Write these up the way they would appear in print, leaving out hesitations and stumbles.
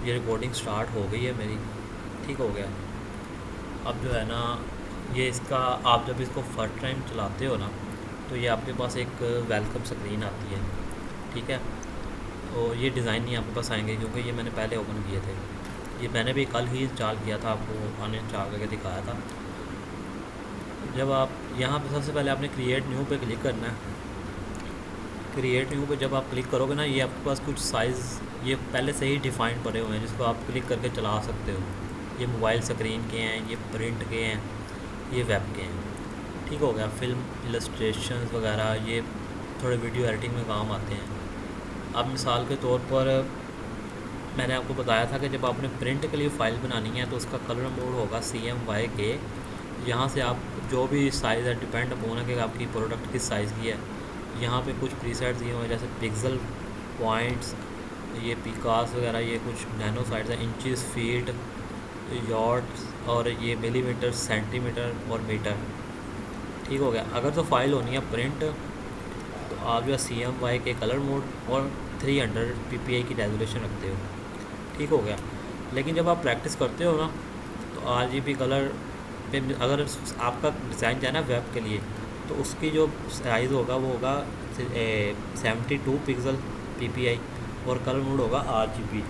ये recording start हो गई है मेरी। ठीक हो गया। अब जो है ना, ये इसका आप जब इसको फर्स्ट टाइम चलाते हो ना, तो ये आपके पास एक वेलकम स्क्रीन आती है। ठीक है। और ये डिज़ाइन नहीं आपके पास आएंगे क्योंकि ये मैंने पहले ओपन किए थे। ये मैंने भी कल ही इंस्टॉल किया था, आपको अनइंस्टॉल करके दिखाया था। जब आप यहाँ पे सबसे पहले आपने क्रिएट न्यू पे क्लिक करना है। क्रिएट न्यू पे जब आप क्लिक करोगे ना, ये आपके पास कुछ साइज़ ये पहले से ही डिफ़ाइन पड़े हुए हैं जिसको आप क्लिक करके चला सकते हो। ये मोबाइल स्क्रीन के हैं, ये प्रिंट के हैं, ये वेब के हैं। ठीक हो गया। फिल्म इलस्ट्रेशंस वगैरह ये थोड़े वीडियो एडिटिंग में काम आते हैं। अब मिसाल के तौर पर मैंने आपको बताया था कि जब आपने प्रिंट के लिए फ़ाइल बनानी है तो उसका कलर मोड होगा CMYK। यहाँ से आप जो भी साइज़ है डिपेंड अपोन है कि आपकी प्रोडक्ट किस साइज़ की है। यहाँ पे कुछ प्रीसेट्स दिए हुए हैं जैसे पिक्सल, पॉइंट्स, ये पिकास वगैरह, ये कुछ नैनो साइड्स हैं, इंचज़, फीट, यार्ड्स, और ये मिलीमीटर, सेंटीमीटर और मीटर। ठीक हो गया। अगर तो फाइल होनी है प्रिंट तो आप जो है CMYK कलर मोड और 300 PPI की रेजोल्यूशन रखते हो। ठीक हो गया। लेकिन जब आप प्रैक्टिस करते हो ना, तो RGB कलर पे अगर आपका डिज़ाइन जाए ना वेब के लिए, तो उसकी जो साइज़ होगा वो होगा 72 पिक्सल PPI और कलर मोड होगा RGB।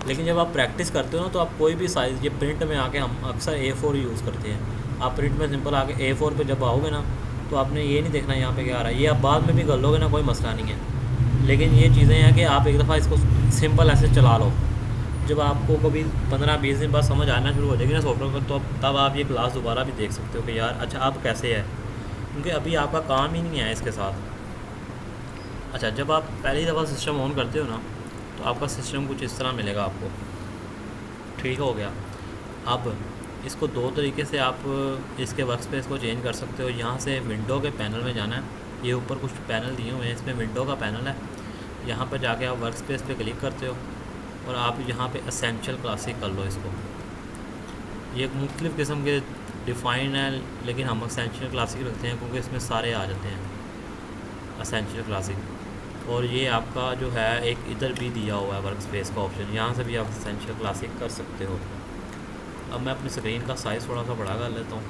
लेकिन जब आप प्रैक्टिस करते हो ना, तो आप कोई भी साइज़, ये प्रिंट में आके हम अक्सर A4 यूज़ करते हैं। आप प्रिंट में सिंपल आके A4 पे जब आओगे ना, तो आपने ये नहीं देखना यहाँ पे क्या आ रहा है, ये आप बाद में भी कर लोगे ना, कोई मसला नहीं है। लेकिन ये चीज़ें हैं कि आप एक दफ़ा इसको सिंपल ऐसे चला लो। जब आपको कभी 15-20 दिन बाद समझ आना शुरू हो जाएगी ना सॉफ्टवेयर का, तो तब आप ये क्लास दोबारा भी देख सकते हो कि यार अच्छा अब कैसे है, क्योंकि अभी आपका काम ही नहीं है इसके साथ। अच्छा, जब आप पहली दफ़ा सिस्टम ऑन करते हो ना, तो आपका सिस्टम कुछ इस तरह मिलेगा आपको। ठीक हो गया। अब इसको दो तरीके से आप इसके वर्क स्पेस को चेंज कर सकते हो। यहाँ से विंडो के पैनल में जाना है। ये ऊपर कुछ पैनल दिए हुए हैं, इसमें विंडो का पैनल है। यहाँ पर जाके आप वर्क स्पेस पे क्लिक करते हो और आप यहाँ पे एसेंशियल क्लासिक कर लो इसको। ये मुख्तलिफ़ किस्म के डिफ़ाइन है, लेकिन हम एसेंशियल क्लासिक रखते हैं क्योंकि इसमें सारे आ जाते हैं एसेंशियल क्लासिक। और ये आपका जो है एक इधर भी दिया हुआ है वर्क स्पेस का ऑप्शन, यहाँ से भी आप एसेंशियल क्लासिक कर सकते हो। अब मैं अपनी स्क्रीन का साइज़ थोड़ा सा बड़ा कर लेता हूँ।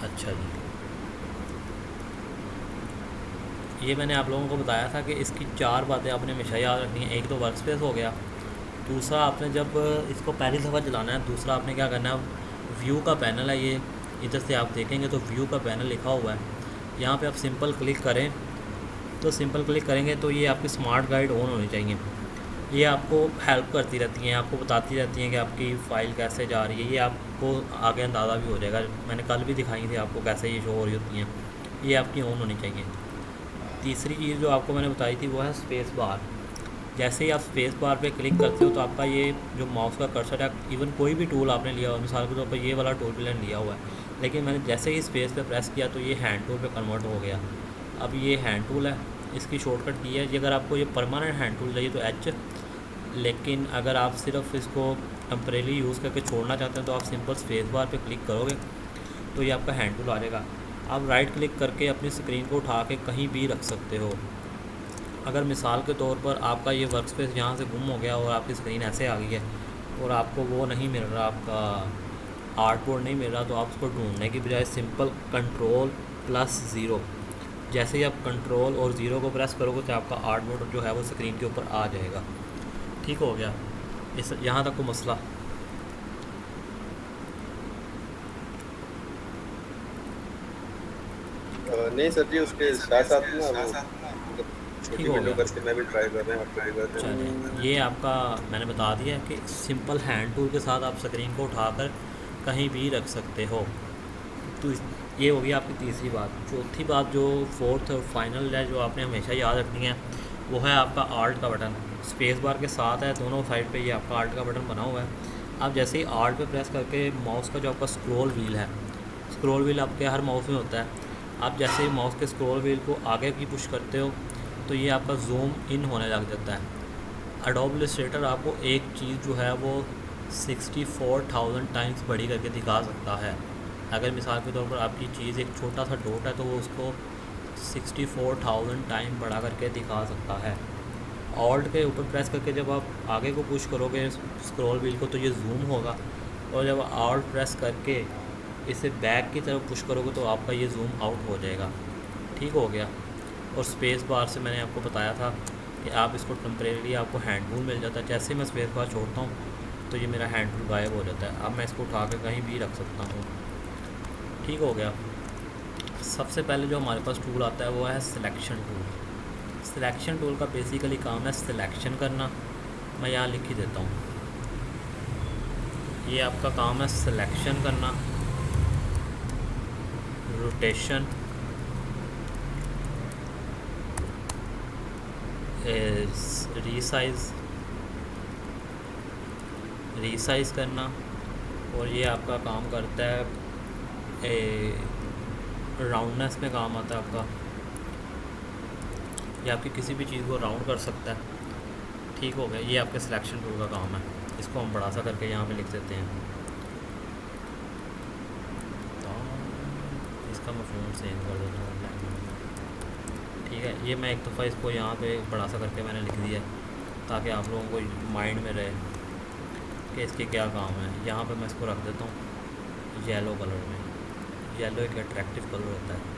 अच्छा जी, ये मैंने आप लोगों को बताया था कि इसकी 4 बातें आपने हमेशा याद रखनी है। एक तो वर्क स्पेस हो गया, दूसरा आपने जब इसको पहली दफ़ा चलाना है, दूसरा आपने क्या करना है, व्यू का पैनल है ये, इधर से आप देखेंगे तो व्यू का पैनल लिखा हुआ है। यहाँ पे आप सिंपल क्लिक करें, तो सिंपल क्लिक करेंगे तो ये आपकी स्मार्ट गाइड ऑन होनी चाहिए। ये आपको हेल्प करती रहती हैं, आपको बताती रहती हैं कि आपकी फ़ाइल कैसे जा रही है। ये आपको आगे अंदाज़ा भी हो जाएगा, मैंने कल भी दिखाई थी आपको कैसे ये शो हो रही होती हैं। ये आपकी ऑन होनी चाहिए। तीसरी चीज़ जो आपको मैंने बताई थी वो है स्पेस बार। जैसे ही आप स्पेस बार पे क्लिक करते हो तो आपका ये जो माउस का कर्सर है, इवन कोई भी टूल आपने लिया हो, मिसाल के तौर पर ये वाला टूल भी मैंने लिया हुआ है, लेकिन मैंने जैसे ही स्पेस पे प्रेस किया तो ये हैंड टूल पे कन्वर्ट हो गया। अब ये हैंड टूल है, इसकी शॉर्टकट की है जी। अगर आपको ये परमानेंट हैंड टूल चाहिए तो H, लेकिन अगर आप सिर्फ इसको टेम्परेरी यूज़ करके छोड़ना चाहते हैं तो आप सिंपल स्पेस बार पे क्लिक करोगे तो ये आपका हैंड टूल आ जाएगा। आप राइट क्लिक करके अपनी स्क्रीन को उठा के कहीं भी रख सकते हो। अगर मिसाल के तौर पर आपका ये वर्क स्पेस यहाँ से गुम हो गया और आपकी स्क्रीन ऐसे आ गई है और आपको वो नहीं मिल रहा, आपका आर्टबोर्ड नहीं मिल रहा, तो आप उसको ढूंढने की बजाय सिंपल Ctrl+0, जैसे ही आप कंट्रोल और ज़ीरो को प्रेस करोगे तो आपका आर्टबोर्ड जो है वो स्क्रीन के ऊपर आ जाएगा। ठीक हो गया। इस यहाँ तक को मसला। नहीं सर जी, उसके साथ साथ ना वो मतलब ठीक छोटी हो विंडो गया। करके मैं भी ट्राई कर रहे हैं, आपको भी कर रहे हैं। चलिए, ये आपका मैंने बता दिया कि सिंपल हैंड टूल के साथ आप स्क्रीन को उठाकर कहीं भी रख सकते हो। तो ये होगी आपकी तीसरी बात। चौथी बात जो फोर्थ और फाइनल है जो आपने हमेशा याद रखनी है, वो है आपका आल्ट का बटन। स्पेस बार के साथ है, दोनों साइड पे ये आपका आल्ट का बटन बना हुआ है। आप जैसे ही आल्ट पे प्रेस करके माउस का जो आपका स्क्रॉल व्हील है, स्क्रॉल व्हील आपके हर माउस में होता है, आप जैसे ही माउस के स्क्रॉल व्हील को आगे की पुश करते हो तो ये आपका जूम इन होने लग जाता है। एडोब इलस्ट्रेटर आपको एक चीज़ जो है वो 64,000 टाइम्स बड़ी करके दिखा सकता है। अगर मिसाल के तौर पर आपकी चीज़ एक छोटा सा डॉट है तो वो उसको 64,000 टाइम बढ़ा करके दिखा सकता है। ऑल्ट के ऊपर प्रेस करके जब आप आगे को पुश करोगे स्क्रॉल व्हील को तो ये जूम होगा, और जब ऑल्ट प्रेस करके इसे बैक की तरफ पुश करोगे तो आपका ये जूम आउट हो जाएगा। ठीक हो गया। और स्पेस बार से मैंने आपको बताया था कि आप इसको टेम्परेरी आपको हैंड टूल मिल जाता है। जैसे ही मैं स्पेस बार छोड़ता हूँ तो ये मेरा हैंड टूल गायब हो जाता है। अब मैं इसको उठा के कहीं भी रख सकता हूँ। ठीक हो गया। सबसे पहले जो हमारे पास टूल आता है वो है सिलेक्शन टूल। सिलेक्शन टूल का बेसिकली काम है सिलेक्शन करना। मैं यहाँ लिख ही देता हूँ, ये आपका काम है सिलेक्शन करना, रोटेशन, रीसाइज करना, और ये आपका काम करता है राउंडनेस में काम आता है आपका। ये आपकी किसी भी चीज़ को राउंड कर सकता है। ठीक हो गया। ये आपके सिलेक्शन टूल का काम है। इसको हम बड़ा सा करके यहाँ पे लिख देते हैं। तो इसका मैं फ़ोन चेंज कर देता हूँ। ठीक है। ये मैं एक दफ़ा इसको यहाँ पे बड़ा सा करके मैंने लिख दिया ताकि आप लोगों को माइंड में रहे कि इसके क्या काम है। यहाँ पे मैं इसको रख देता हूँ येलो कलर में। येलो एक अट्रैक्टिव कलर होता है।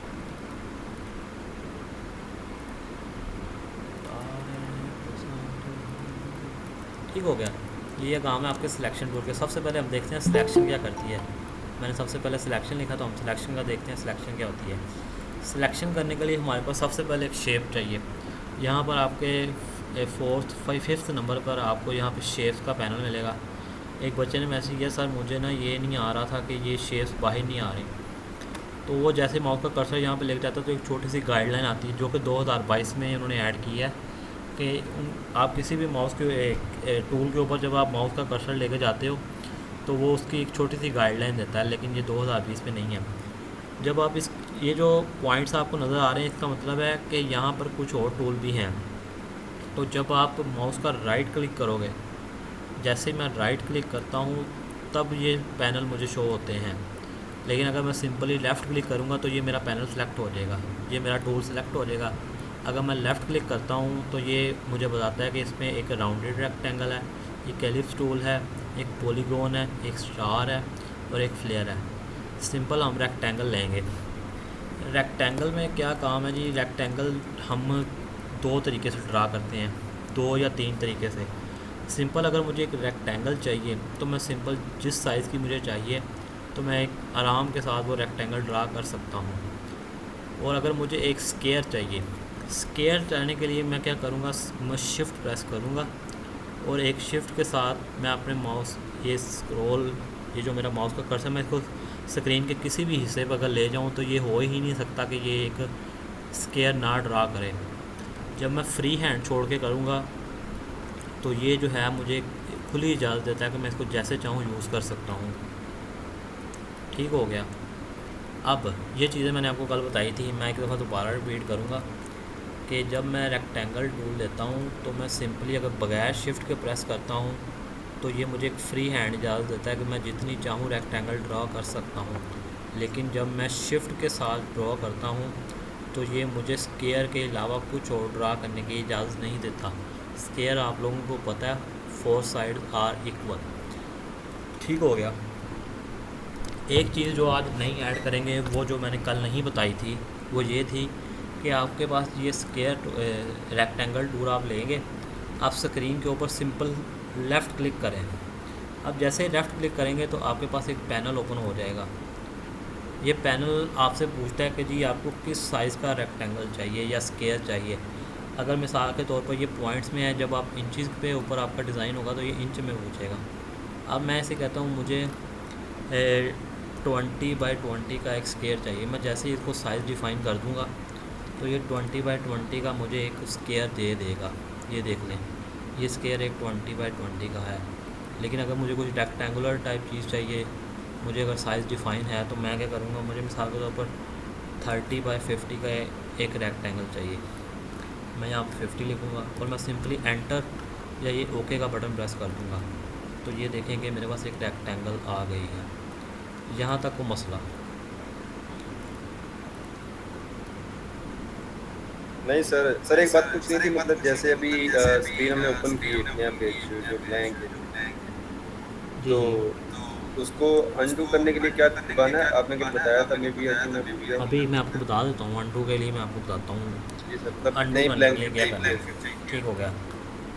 ठीक हो गया। ये काम है आपके सिलेक्शन टूल के। सबसे पहले हम देखते हैं सिलेक्शन क्या करती है। मैंने सबसे पहले सिलेक्शन लिखा तो हम सिलेक्शन का देखते हैं सिलेक्शन क्या होती है। सिलेक्शन करने के लिए हमारे पास सबसे पहले एक शेप चाहिए। यहाँ पर आपके फिफ्थ नंबर पर आपको यहाँ पे शेप्स का पैनल मिलेगा। एक बच्चे ने मैसेज किया, सर मुझे ना ये नहीं आ रहा था कि ये शेप्स बाहर नहीं आ रही। तो वो जैसे माउस का कर्सर यहाँ पे लेके जाता है तो एक छोटी सी गाइडलाइन आती है जो कि 2022 में उन्होंने ऐड की है कि आप किसी भी माउस के टूल के ऊपर जब आप माउस का कर्सर लेके जाते हो तो वो उसकी एक छोटी सी गाइडलाइन देता है, लेकिन ये 2020 में नहीं है। जब आप ये जो पॉइंट्स आपको नज़र आ रहे हैं इसका मतलब है कि यहाँ पर कुछ और टूल भी हैं। तो जब आप माउस का राइट क्लिक करोगे, जैसे मैं राइट क्लिक करता हूँ तब ये पैनल मुझे शो होते हैं, लेकिन अगर मैं सिंपली लेफ़्ट क्लिक करूँगा तो ये मेरा पैनल सेलेक्ट हो जाएगा, ये मेरा टूल सेलेक्ट हो जाएगा। अगर मैं लेफ़्ट क्लिक करता हूँ तो ये मुझे बताता है कि इसमें एक राउंडेड रेक्टेंगल है, एक एलिप्स टूल है, एक पॉलीगॉन है, एक स्टार है और एक फ्लेयर है। सिंपल हम रेक्टेंगल लेंगे। रेक्टेंगल में क्या काम है जी? रेक्टेंगल हम दो तरीके से ड्रा करते हैं, 2 या 3 तरीके से। सिंपल अगर मुझे एक रेक्टेंगल चाहिए तो मैं सिंपल जिस साइज़ की मुझे चाहिए तो मैं एक आराम के साथ वो रेक्टेंगल ड्रा कर सकता हूँ। और अगर मुझे एक स्क्वायर चाहिए, स्क्वायर चाहने के लिए मैं क्या करूँगा, मैं शिफ्ट प्रेस करूँगा और एक शिफ्ट के साथ मैं अपने माउस ये जो मेरा माउस का कर्सर मैं इसको स्क्रीन के किसी भी हिस्से पर अगर ले जाऊँ तो ये हो ही नहीं सकता कि ये एक स्क्वायर ना ड्रा करे। जब मैं फ्री हैंड छोड़ के करूँगा तो ये जो है मुझे खुली इजाज़त देता है कि मैं इसको जैसे चाहूँ यूज़ कर सकता हूँ। ठीक हो गया। अब ये चीज़ें मैंने आपको कल बताई थी, मैं एक दफ़ा दोबारा रिपीट करूँगा कि जब मैं रेक्टेंगल टूल लेता हूँ तो मैं सिंपली अगर बगैर शिफ्ट के प्रेस करता हूँ तो ये मुझे एक फ्री हैंड इजाज़त देता है कि मैं जितनी चाहूँ रेक्टेंगल ड्रॉ कर सकता हूँ। लेकिन जब मैं शिफ्ट के साथ ड्रॉ करता हूँ तो ये मुझे स्क्वायर के अलावा कुछ और ड्रा करने की इजाज़त नहीं देता। स्क्वायर आप लोगों को पता है 4 साइड आर इक्वल। ठीक हो गया। एक चीज़ जो आज नहीं ऐड करेंगे वो जो मैंने कल नहीं बताई थी वो ये थी कि आपके पास ये स्क्वायर रेक्टेंगल टूल आप लेंगे, आप स्क्रीन के ऊपर सिंपल लेफ़्ट क्लिक करें। अब जैसे ही लेफ़्ट क्लिक करेंगे तो आपके पास एक पैनल ओपन हो जाएगा। ये पैनल आपसे पूछता है कि जी आपको किस साइज़ का रेक्टेंगल चाहिए या स्क्वायर चाहिए। अगर मिसाल के तौर पर ये पॉइंट्स में है, जब आप इंचज़ पे ऊपर आपका डिज़ाइन होगा तो ये इंच में पूछेगा। अब मैं ऐसे कहता हूँ मुझे 20 बाई 20 का एक स्क्वायर चाहिए। मैं जैसे ही इसको साइज़ डिफ़ाइन कर दूँगा तो ये 20 बाई 20 का मुझे एक स्क्वायर दे देगा। ये देख लें, ये स्क्वायर एक 20 बाई 20 का है। लेकिन अगर मुझे कुछ रेक्टेंगुलर टाइप चीज़ चाहिए, मुझे अगर साइज़ डिफ़ाइन है तो मैं क्या करूँगा, मुझे मिसाल के तौर पर 30 बाई 50 का एक रेक्टेंगल चाहिए। मैं यहाँ पर 50 लिखूँगा और मैं सिंपली एंटर या ये ओके का बटन प्रेस कर दूँगा तो ये देखें कि मेरे पास एक रेक्टेंगल आ गई है। यहाँ तक वो मसला। नहीं सर, सर एक बात पूछनी थी, मतलब जैसे अभी स्क्रीन हमने ओपन की है नया पेज जो ब्लैंक है, जी तो जी। उसको अनडू करने के लिए क्या दबाना है? आपने कल बताया था, मे बी आई थिंक मैं भूल गया हूँ। अभी मैं आपको बता देता हूँ, अंडू के लिए मैं आपको बताता हूँ। जी सर, मतलब अंडू नई करने के ब्लैंक लिए शीट क्या चाहिए। करना है, ठीक हो गया।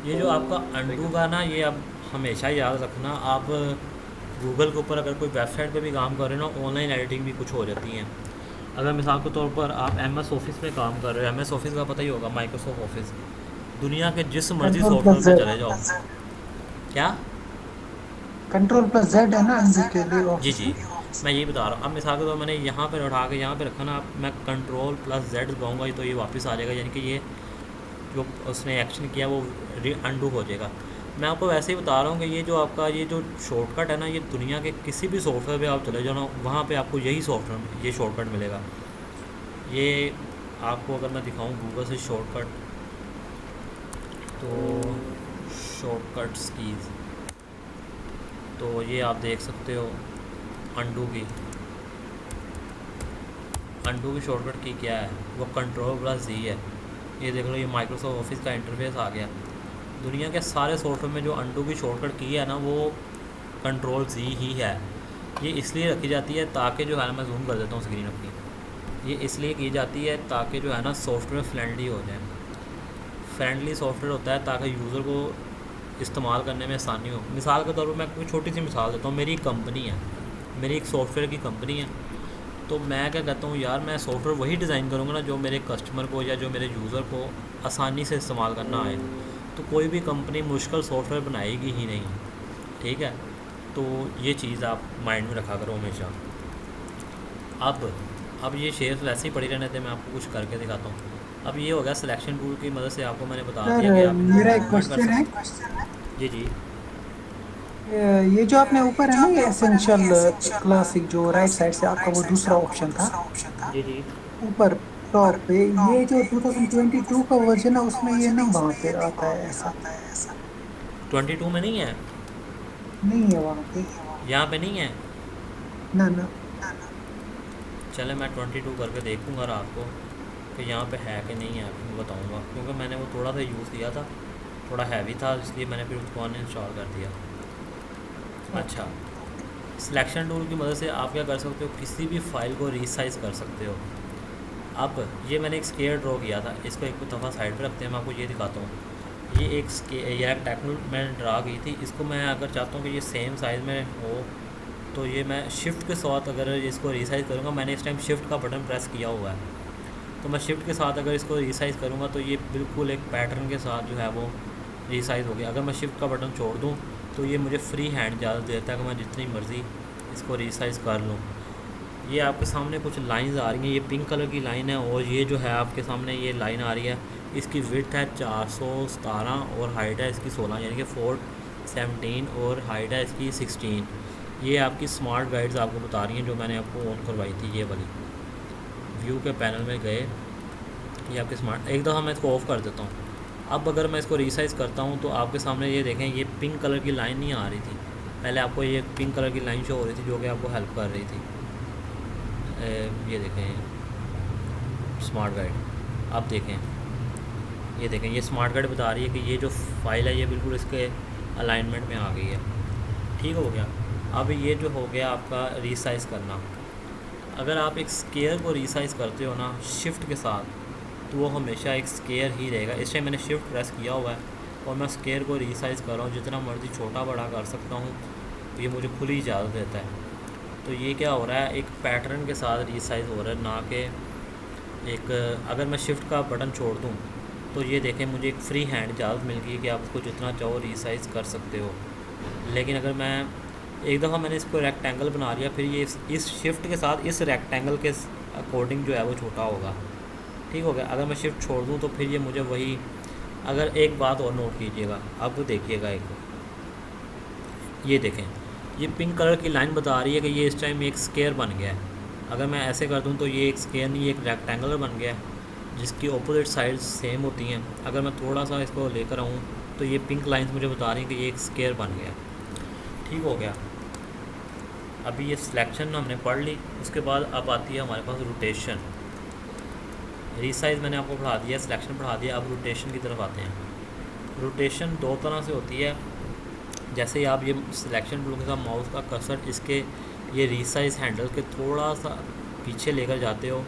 ये जो आपका थैंक अंडू यू का सर। ना, ये अब हमेशा याद रखना। आप गूगल के ऊपर अगर कोई वेबसाइट पे भी काम कर रहे हो ना, ऑनलाइन एडिटिंग भी कुछ हो जाती हैं। अगर मिसाल के तौर पर आप एम एस ऑफिस में काम कर रहे हो, एम एस ऑफिस का पता ही होगा, माइक्रोसॉफ्ट ऑफिस, दुनिया के जिस मर्जी कंट्रोल सॉफ्टवेयर प्लस पे जेड। चले जाओ। क्या? कंट्रोल प्लस जेड है ना अनडू के लिए जी ऑफिस जी, में। मैं यही बता रहा हूँ। अब मिसाल के तौर मैंने यहाँ पर उठा के यहाँ पे रखा ना, मैं कंट्रोल प्लस जेड दबाऊँगा तो ये वापस आ जाएगा, यानी कि ये जो उसने एक्शन किया वो अनडू हो जाएगा। मैं आपको वैसे ही बता रहा हूँ कि ये जो आपका ये जो शॉर्टकट है ना, ये दुनिया के किसी भी सॉफ्टवेयर पे आप चले जाओ ना, वहाँ पे आपको यही सॉफ्टवेयर ये शॉर्टकट मिलेगा। ये आपको अगर मैं दिखाऊँ गूगल से शॉर्टकट, तो शॉर्टकट्स कीज़, तो ये आप देख सकते हो अंडू की। अंडू की शॉर्टकट की क्या है, वो कंट्रोल प्लस जी है। ये देख लो, ये माइक्रोसॉफ्ट ऑफिस का इंटरफेस आ गया। दुनिया के सारे सॉफ्टवेयर में जो अंडू की शॉर्टकट की है ना, वो कंट्रोल जी ही है। ये इसलिए रखी जाती है ताकि जो है ना, मैं जूम कर देता हूँ स्क्रीन अपनी, ये इसलिए की जाती है ताकि जो है ना सॉफ्टवेयर फ्रेंडली हो जाए। फ्रेंडली सॉफ्टवेयर होता है ताकि यूज़र को इस्तेमाल करने में आसानी हो। मिसाल के तौर पर मैं कोई छोटी सी मिसाल देता हूँ। मेरी एक कंपनी है, मेरी एक सॉफ्टवेयर की कंपनी है, तो मैं क्या कहता हूँ यार, मैं सॉफ्टवेयर वही डिज़ाइन करूँगा ना जो मेरे कस्टमर को या जो मेरे यूज़र को आसानी से इस्तेमाल करना आए। तो कोई भी कंपनी मुश्किल सॉफ्टवेयर बनाएगी ही नहीं, ठीक है। तो ये चीज़ आप माइंड में रखा करो हमेशा। अब ये शेयर्स वैसे ही पड़ी रहने थे, मैं आपको कुछ करके दिखाता हूँ। अब ये हो गया सिलेक्शन टूल की मदद से आपको मैंने बता सर दिया कि आप इनको मेरा एक मूवमेंट कर क्वेश्चन है। सकते। जी जी। ये जो आपने ऊपर है ना, ये एसेंशियल क्लासिक जो राइट साइड से आपका वो दूसरा ऑप्शन था जी जी। ऊपर टॉप पे, ये जो 2022 का वर्जन है उसमें ये नहीं वहाँ पे आता है ऐसा। 22 में नहीं है, नहीं है वहाँ पे। यहाँ पे नहीं है। ना ना। चले मैं 22 करके देखूँगा रात को कि यहाँ पे है कि नहीं है, आपको बताऊँगा, क्योंकि मैंने वो थोड़ा सा यूज़ किया था, थोड़ा हैवी था, इसलिए मैंने फिर उसको अनइंस्टॉल कर दिया। ओके। अच्छा, सिलेक्शन टूल की मदद से आप क्या कर सकते हो, किसी भी फाइल को रीसाइज़ कर सकते हो। अब ये मैंने एक स्केयर ड्रॉ किया था, इसको एक दफ़ा साइड पे रखते हैं, मैं आपको ये दिखाता हूँ। ये एक टेक्नोल मैंने ड्रा की थी, इसको मैं अगर चाहता हूँ कि ये सेम साइज़ में हो, तो ये मैं शिफ्ट के साथ अगर इसको रीसाइज़ करूँगा, मैंने इस टाइम शिफ्ट का बटन प्रेस किया हुआ है, तो मैं शिफ्ट के साथ अगर इसको रीसाइज़ करूँगा तो ये बिल्कुल एक पैटर्न के साथ जो है वो रीसाइज़ हो गया। अगर मैं शिफ्ट का बटन छोड़ दूँ तो ये मुझे फ्री हैंड इजाज़त देता है कि मैं जितनी मर्ज़ी इसको रीसाइज़ कर लूँ। ये आपके सामने कुछ लाइंस आ रही हैं, ये पिंक कलर की लाइन है, और ये जो है आपके सामने ये लाइन आ रही है, इसकी विड्थ है 417 और हाइट है इसकी 16, यानी कि 417, और हाइट है इसकी 16। ये आपकी स्मार्ट गाइड्स आपको बता रही हैं जो मैंने आपको ऑन करवाई थी, ये वाली। व्यू के पैनल में गए, ये आपके स्मार्ट, एक दफ़ा मैं इसको ऑफ़ कर देता हूँ। अब अगर मैं इसको रीसाइज़ करता हूँ तो आपके सामने ये देखें, ये पिंक कलर की लाइन नहीं आ रही थी, पहले आपको ये पिंक कलर की लाइन शो हो रही थी जो कि आपको हेल्प कर रही थी। ये देखें स्मार्ट गाइड, आप देखें, ये देखें, ये स्मार्ट गाइड बता रही है कि ये जो फाइल है ये बिल्कुल इसके अलाइनमेंट में आ गई है। ठीक हो गया। अब ये जो हो गया आपका रीसाइज़ करना, अगर आप एक स्केयर को रीसाइज़ करते हो ना शिफ्ट के साथ, तो वो हमेशा एक स्केयर ही रहेगा। इस टाइम मैंने शिफ्ट प्रेस किया हुआ है और मैं स्केयर को रीसाइज़ कर रहा हूँ, जितना मर्ज़ी छोटा बड़ा कर सकता हूँ, ये मुझे खुली इजाज़त देता है। तो ये क्या हो रहा है, एक पैटर्न के साथ रीसाइज़ हो रहा है, ना कि एक, अगर मैं शिफ्ट का बटन छोड़ दूँ तो ये देखें मुझे एक फ्री हैंड इजाज़त मिल गई कि आप उसको जितना चाहो रीसाइज़ कर सकते हो। लेकिन अगर मैं एक दफ़ा मैंने इसको रेक्टेंगल बना लिया, फिर ये इस शिफ्ट के साथ इस रेक्टेंगल के अकॉर्डिंग जो है वो छोटा होगा। ठीक हो गया। अगर मैं शिफ्ट छोड़ दूँ तो फिर ये मुझे वही, अगर एक बात और नोट कीजिएगा, अब देखिएगा, एक ये देखें, ये पिंक कलर की लाइन बता रही है कि ये इस टाइम एक स्क्वायर बन गया है। अगर मैं ऐसे कर दूँ तो ये एक स्क्वायर नहीं, एक रेक्टेंगल बन गया है जिसकी अपोजिट साइड्स सेम होती हैं। अगर मैं थोड़ा सा इसको लेकर आऊँ तो ये पिंक लाइंस मुझे बता रही हैं कि ये एक स्क्वायर बन गया। ठीक हो गया। अभी ये सिलेक्शन हमने पढ़ ली, उसके बाद अब आती है हमारे पास रोटेशन। रीसाइज मैंने आपको पढ़ा दिया, सिलेक्शन पढ़ा दिया। अब रोटेशन की तरफ आते हैं। रोटेशन दो तरह से होती है। जैसे ही आप ये सिलेक्शन टूल के साथ माउस का कर्सर इसके ये रीसाइज हैंडल के थोड़ा सा पीछे लेकर जाते हो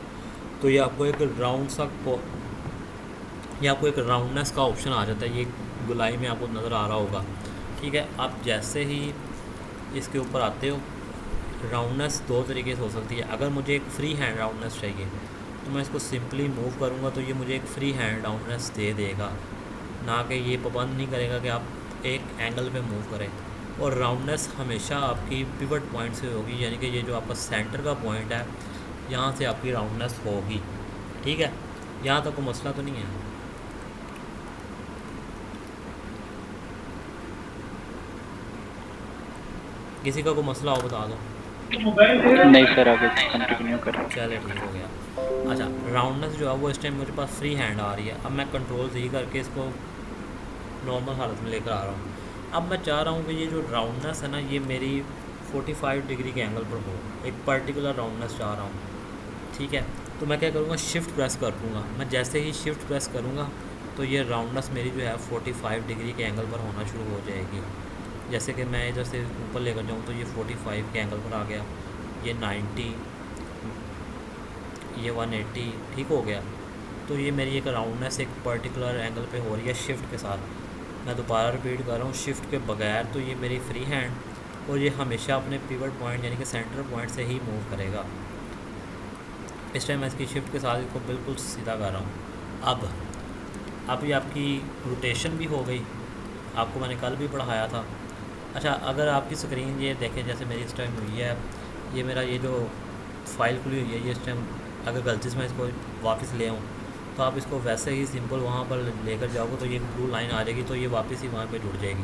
तो ये आपको एक राउंड सा ये आपको एक राउंडनेस का ऑप्शन आ जाता है। ये गुलाई में आपको नज़र आ रहा होगा, ठीक है। आप जैसे ही इसके ऊपर आते हो, राउंडनेस दो तरीके से हो सकती है। अगर मुझे एक फ्री हैंड राउंडनेस चाहिए तो मैं इसको सिंपली मूव करूँगा तो ये मुझे एक फ्री हैंड राउंडनेस दे देगा, ना कि ये पाबंद नहीं करेगा कि आप एक एंगल पे मूव करें। और राउंडनेस हमेशा आपकी पिवट पॉइंट से होगी, यानी कि ये जो आपका सेंटर का पॉइंट है यहाँ से आपकी राउंडनेस होगी, ठीक है। यहाँ तक कोई मसला तो नहीं है। किसी का कोई मसला हो बता दो। नहीं सर, आगे कंटिन्यू करें। चले ठीक हो गया। अच्छा, राउंडनेस जो है वो इस टाइम मेरे पास फ्री हैंड आ रही है। अब मैं कंट्रोल Z करके इसको नॉर्मल हालत में लेकर आ रहा हूँ। अब मैं चाह रहा हूँ कि ये जो राउंडनेस है ना, ये मेरी 45 डिग्री के एंगल पर हो, एक पर्टिकुलर राउंडनेस चाह रहा हूँ, ठीक है। तो मैं क्या करूँगा, शिफ्ट प्रेस कर दूँगा। मैं जैसे ही शिफ्ट प्रेस करूँगा तो ये राउंडनेस मेरी जो है 45 डिग्री के एंगल पर होना शुरू हो जाएगी। जैसे कि मैं इधर से ऊपर लेकर जाऊँ तो ये 45 के एंगल पर आ गया, ये 90, ये 180, ठीक हो गया। तो ये मेरी एक राउंडनेस एक पर्टिकुलर एंगल पे हो रही है शिफ्ट के साथ। मैं दोबारा रिपीट कर रहा हूँ, शिफ्ट के बगैर तो ये मेरी फ्री हैंड और ये हमेशा अपने पिवट पॉइंट यानी कि सेंटर पॉइंट से ही मूव करेगा। इस टाइम मैं इसकी शिफ्ट के साथ इसको बिल्कुल सीधा कर रहा हूँ। अब ये आपकी रोटेशन भी हो गई, आपको मैंने कल भी पढ़ाया था। अच्छा, अगर आपकी स्क्रीन ये देखें जैसे मेरी इस टाइम हुई है, ये मेरा ये जो फाइल खुली हुई है, ये इस टाइम अगर गलती से मैं इसको वापस ले आऊँ तो आप इसको वैसे ही सिंपल वहाँ पर लेकर जाओगे तो ये ब्लू लाइन आ जाएगी, तो ये वापस ही वहाँ पे जुड़ जाएगी,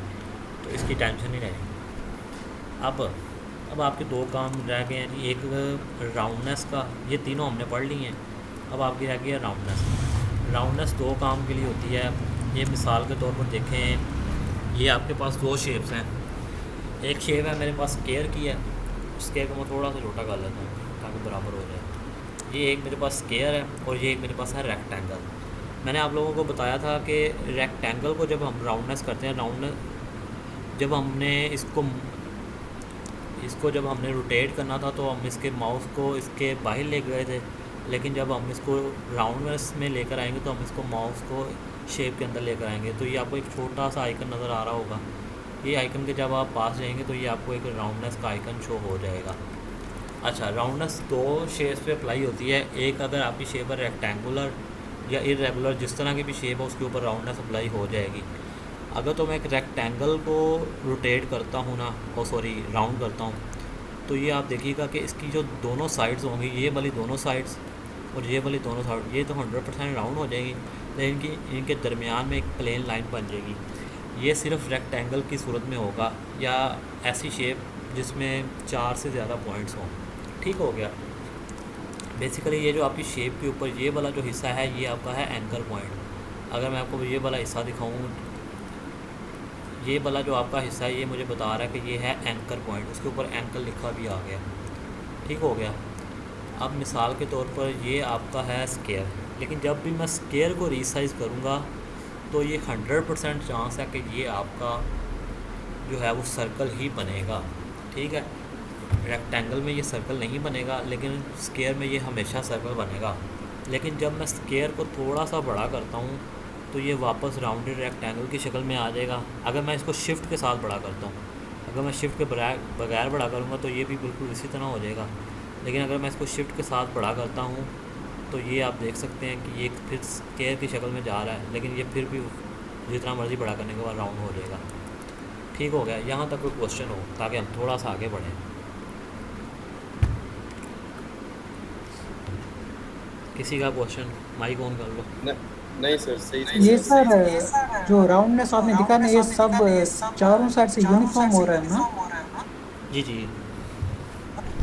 तो इसकी टेंशन नहीं रहेगी। अब आपके दो काम रह गए हैं, एक राउंडनेस का, ये तीनों हमने पढ़ ली हैं। अब आपकी रह गई है राउंडनेस। राउंडनेस दो काम के लिए होती है। ये मिसाल के तौर पर देखें, ये आपके पास दो शेप्स हैं। एक शेप है मेरे पास स्क्वायर की है, स्क्वायर को मैं थोड़ा सा छोटा कर लेता हूँ ताकि बराबर हो जाए। ये एक मेरे पास स्क्वायर है और ये एक मेरे पास है रेक्टेंगल। मैंने आप लोगों को बताया था कि रेक्टेंगल को जब हम राउंडनेस करते हैं, जब हमने इसको जब हमने रोटेट करना था तो हम इसके माउस को इसके बाहर ले गए थे, लेकिन जब हम इसको राउंडनेस में लेकर आएंगे तो हम इसको माउस को शेप के अंदर लेकर आएंगे। तो ये आपको एक छोटा सा आइकन नज़र आ रहा होगा, ये आइकन के जब आप पास जाएंगे तो ये आपको एक राउंडनेस का आइकन शो हो जाएगा। अच्छा, राउंडनेस दो शेप्स पे अप्लाई होती है। एक अगर आपकी शेप है रेक्टेंगुलर या इरेगुलर, जिस तरह की भी शेप है उसके ऊपर राउंडनेस अप्लाई हो जाएगी। अगर तो मैं एक रेक्टेंगल को रोटेट करता हूँ ना, राउंड करता हूँ, तो ये आप देखिएगा कि इसकी जो दोनों साइड्स होंगी, ये वाली दोनों साइड्स और ये वाली दोनों साइड, ये तो 100% राउंड हो जाएगी, लेकिन इनके दरमियान में एक प्लेन लाइन बन जाएगी। ये सिर्फ रेक्टेंगल की सूरत में होगा या ऐसी शेप जिसमें 4 से ज़्यादा पॉइंट्स हों, ठीक हो गया। बेसिकली ये जो आपकी शेप के ऊपर ये वाला जो हिस्सा है ये आपका है एंकर पॉइंट। अगर मैं आपको ये वाला हिस्सा दिखाऊँ, ये वाला जो आपका हिस्सा है ये मुझे बता रहा है कि ये है एंकर पॉइंट, उसके ऊपर एंकर लिखा भी आ गया, ठीक हो गया। अब मिसाल के तौर पर ये आपका है स्क्वायर, लेकिन जब भी मैं स्क्वायर को रीसाइज़ करूँगा तो ये 100% चांस है कि ये आपका जो है वो सर्कल ही बनेगा, ठीक है। रेक्टेंगल में ये सर्कल नहीं बनेगा, लेकिन स्क्वायर में ये हमेशा सर्कल बनेगा। लेकिन जब मैं स्क्वायर को थोड़ा सा बड़ा करता हूँ तो ये वापस राउंडेड रेक्टेंगल की शक्ल में आ जाएगा। अगर मैं इसको शिफ्ट के साथ बड़ा करता हूँ, अगर मैं शिफ्ट के बगैर बड़ा करूँगा तो ये भी बिल्कुल इसी तरह हो जाएगा। लेकिन अगर मैं इसको शिफ्ट के साथ बड़ा करता हूँ तो ये आप देख सकते हैं कि ये फिर स्क्वायर की शक्ल में जा रहा है, लेकिन ये फिर भी जितना मर्ज़ी बड़ा करने के बाद राउंड हो जाएगा, ठीक हो गया। यहाँ तक कोई क्वेश्चन हो ताकि हम थोड़ा सा आगे बढ़ें। किसी का क्वेश्चन माइक ऑन कर लो। नहीं सर, सही ये सर जो राउंडनेस आपने दिखा ना, ये सब चारों साइड से यूनिफॉर्म हो रहा है ना? जी जी,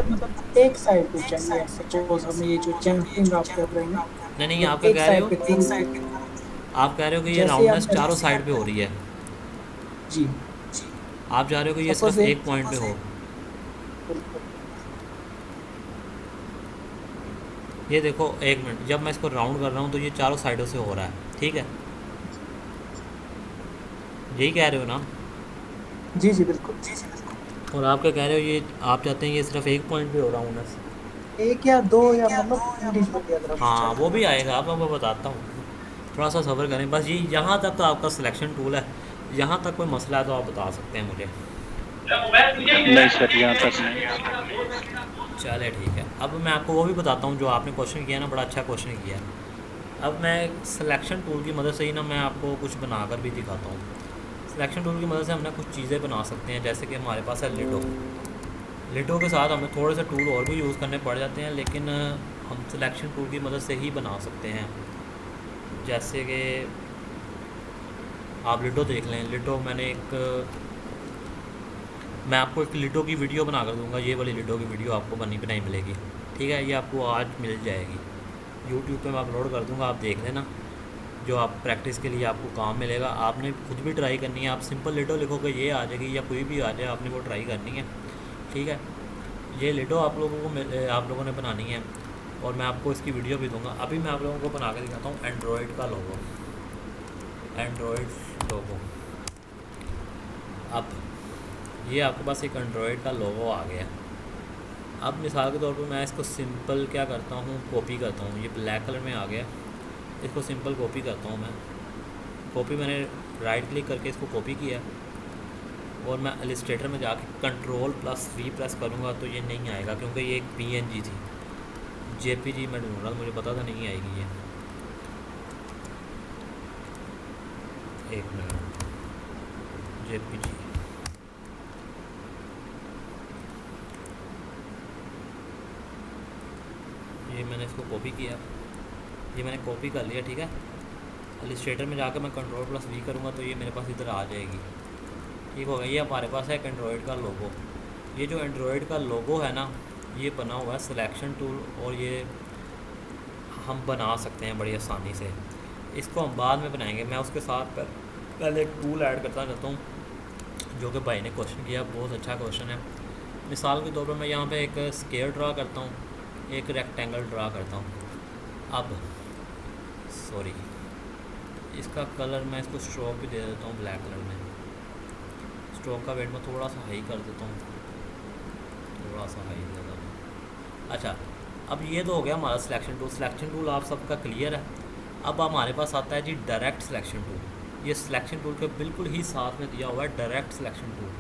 मतलब एक साइड पे चाहिए, सपोज हमें ये जो चैम्पिंग आप कर रहे हैं, नहीं आप क्या एक कह रहे साइड पे हो, आप कह रहे हो कि ये जैसे राउंडनेस आप चारों साइड पे हो रही है, जी आप चाह रहे हो कि ये सपोज सिर्फ एक पॉइंट पे हो। ये देखो, एक मिनट, जब मैं इसको राउंड कर रहा हूँ तो ये चारों साइडों से हो रहा है, ठीक है, यही कह रहे हो ना? जी जी बिल्कुल। और आप क्या कह रहे हो, ये आप चाहते हैं ये सिर्फ एक पॉइंट पे हो रहा हूँ मैं? एक या दो, या मतलब इंडिविजुअली अगर आप हाँ चाहें वो तो। भी आएगा, अब मैं बताता हूँ, थोड़ा सा सब्र करें बस। ये यहाँ तक तो आपका सिलेक्शन टूल है, यहाँ तक कोई मसला है तो आप बता सकते हैं मुझे। नहीं सर, यहाँ तक नहीं। चले ठीक है, अब मैं आपको वो भी बताता हूँ जो आपने क्वेश्चन किया ना, बड़ा अच्छा क्वेश्चन किया। अब मैं सिलेक्शन टूल की मदद से ही ना मैं आपको कुछ बनाकर भी दिखाता हूँ। सिलेक्शन टूल की मदद से हम ना कुछ चीज़ें बना सकते हैं, जैसे कि हमारे पास है लिडो। लिडो के साथ हमें थोड़े से टूल और भी यूज़ करने पड़ जाते हैं, लेकिन हम सिलेक्शन टूल की मदद से ही बना सकते हैं। जैसे कि आप लिडो देख लें, लिडो मैं आपको एक लिडो की वीडियो बना कर दूंगा, ये वाली लिडो की वीडियो आपको बनी बनाई मिलेगी, ठीक है, ये आपको आज मिल जाएगी, यूट्यूब पे मैं अपलोड कर दूंगा, आप देख लेना, जो आप प्रैक्टिस के लिए आपको काम मिलेगा। आपने खुद भी ट्राई करनी है, आप सिंपल लिडो लिखोगे ये आ जाएगी, या कोई भी आ जाए, आपने वो ट्राई करनी है, ठीक है। ये लिडो आप लोगों ने बनानी है, और मैं आपको इसकी वीडियो भी दूंगा। अभी मैं आप लोगों को बना कर दिखाता हूँ एंड्रॉयड का लोगो, एंड्रॉयड लोगो। अब ये आपके पास एक एंड्रॉयड का लोगो आ गया। अब मिसाल के तौर पर मैं इसको सिंपल क्या करता हूँ, कॉपी करता हूँ, ये ब्लैक कलर में आ गया, इसको सिंपल कॉपी करता हूँ मैं। कॉपी मैंने राइट क्लिक करके इसको कॉपी किया, और मैं इलस्ट्रेटर में जाके Ctrl+V प्रेस करूँगा तो ये नहीं आएगा, क्योंकि ये एक PNG थी। JPG मैं ढूंढ रहा था, मुझे पता था नहीं आएगी ये। एक मिनट, JPG, ये मैंने इसको कॉपी किया, ये मैंने कॉपी कर लिया, ठीक है। इलस्ट्रेटर में जाकर मैं Ctrl+V करूँगा तो ये मेरे पास इधर आ जाएगी, ठीक होगा। ये हमारे पास है एक एंड्रॉयड का लोगो। ये जो एंड्रॉयड का लोगो है ना, ये बना हुआ है सिलेक्शन टूल, और ये हम बना सकते हैं बड़ी आसानी से। इसको हम बाद में बनाएंगे, मैं उसके साथ पहले एक टूल ऐड करता जाता हूँ, जो कि भाई ने क्वेश्चन किया, बहुत अच्छा क्वेश्चन है। मिसाल के तौर पर मैं यहाँ पे एक स्क्वायर ड्रा करता हूँ, एक रेक्टेंगल ड्रा करता हूँ। अब सॉरी, इसका कलर मैं इसको स्ट्रोक भी दे देता हूँ ब्लैक कलर में। स्ट्रोक का वेट मैं थोड़ा सा हाई कर देता हूँ, थोड़ा सा हाई दे देता हूँ। अच्छा, अब ये तो हो गया हमारा सिलेक्शन टूल। सिलेक्शन टूल आप सबका क्लियर है। अब हमारे पास आता है जी डायरेक्ट सिलेक्शन टूल। ये सिलेक्शन टूल के बिल्कुल ही साथ में दिया हुआ है direct selection tool.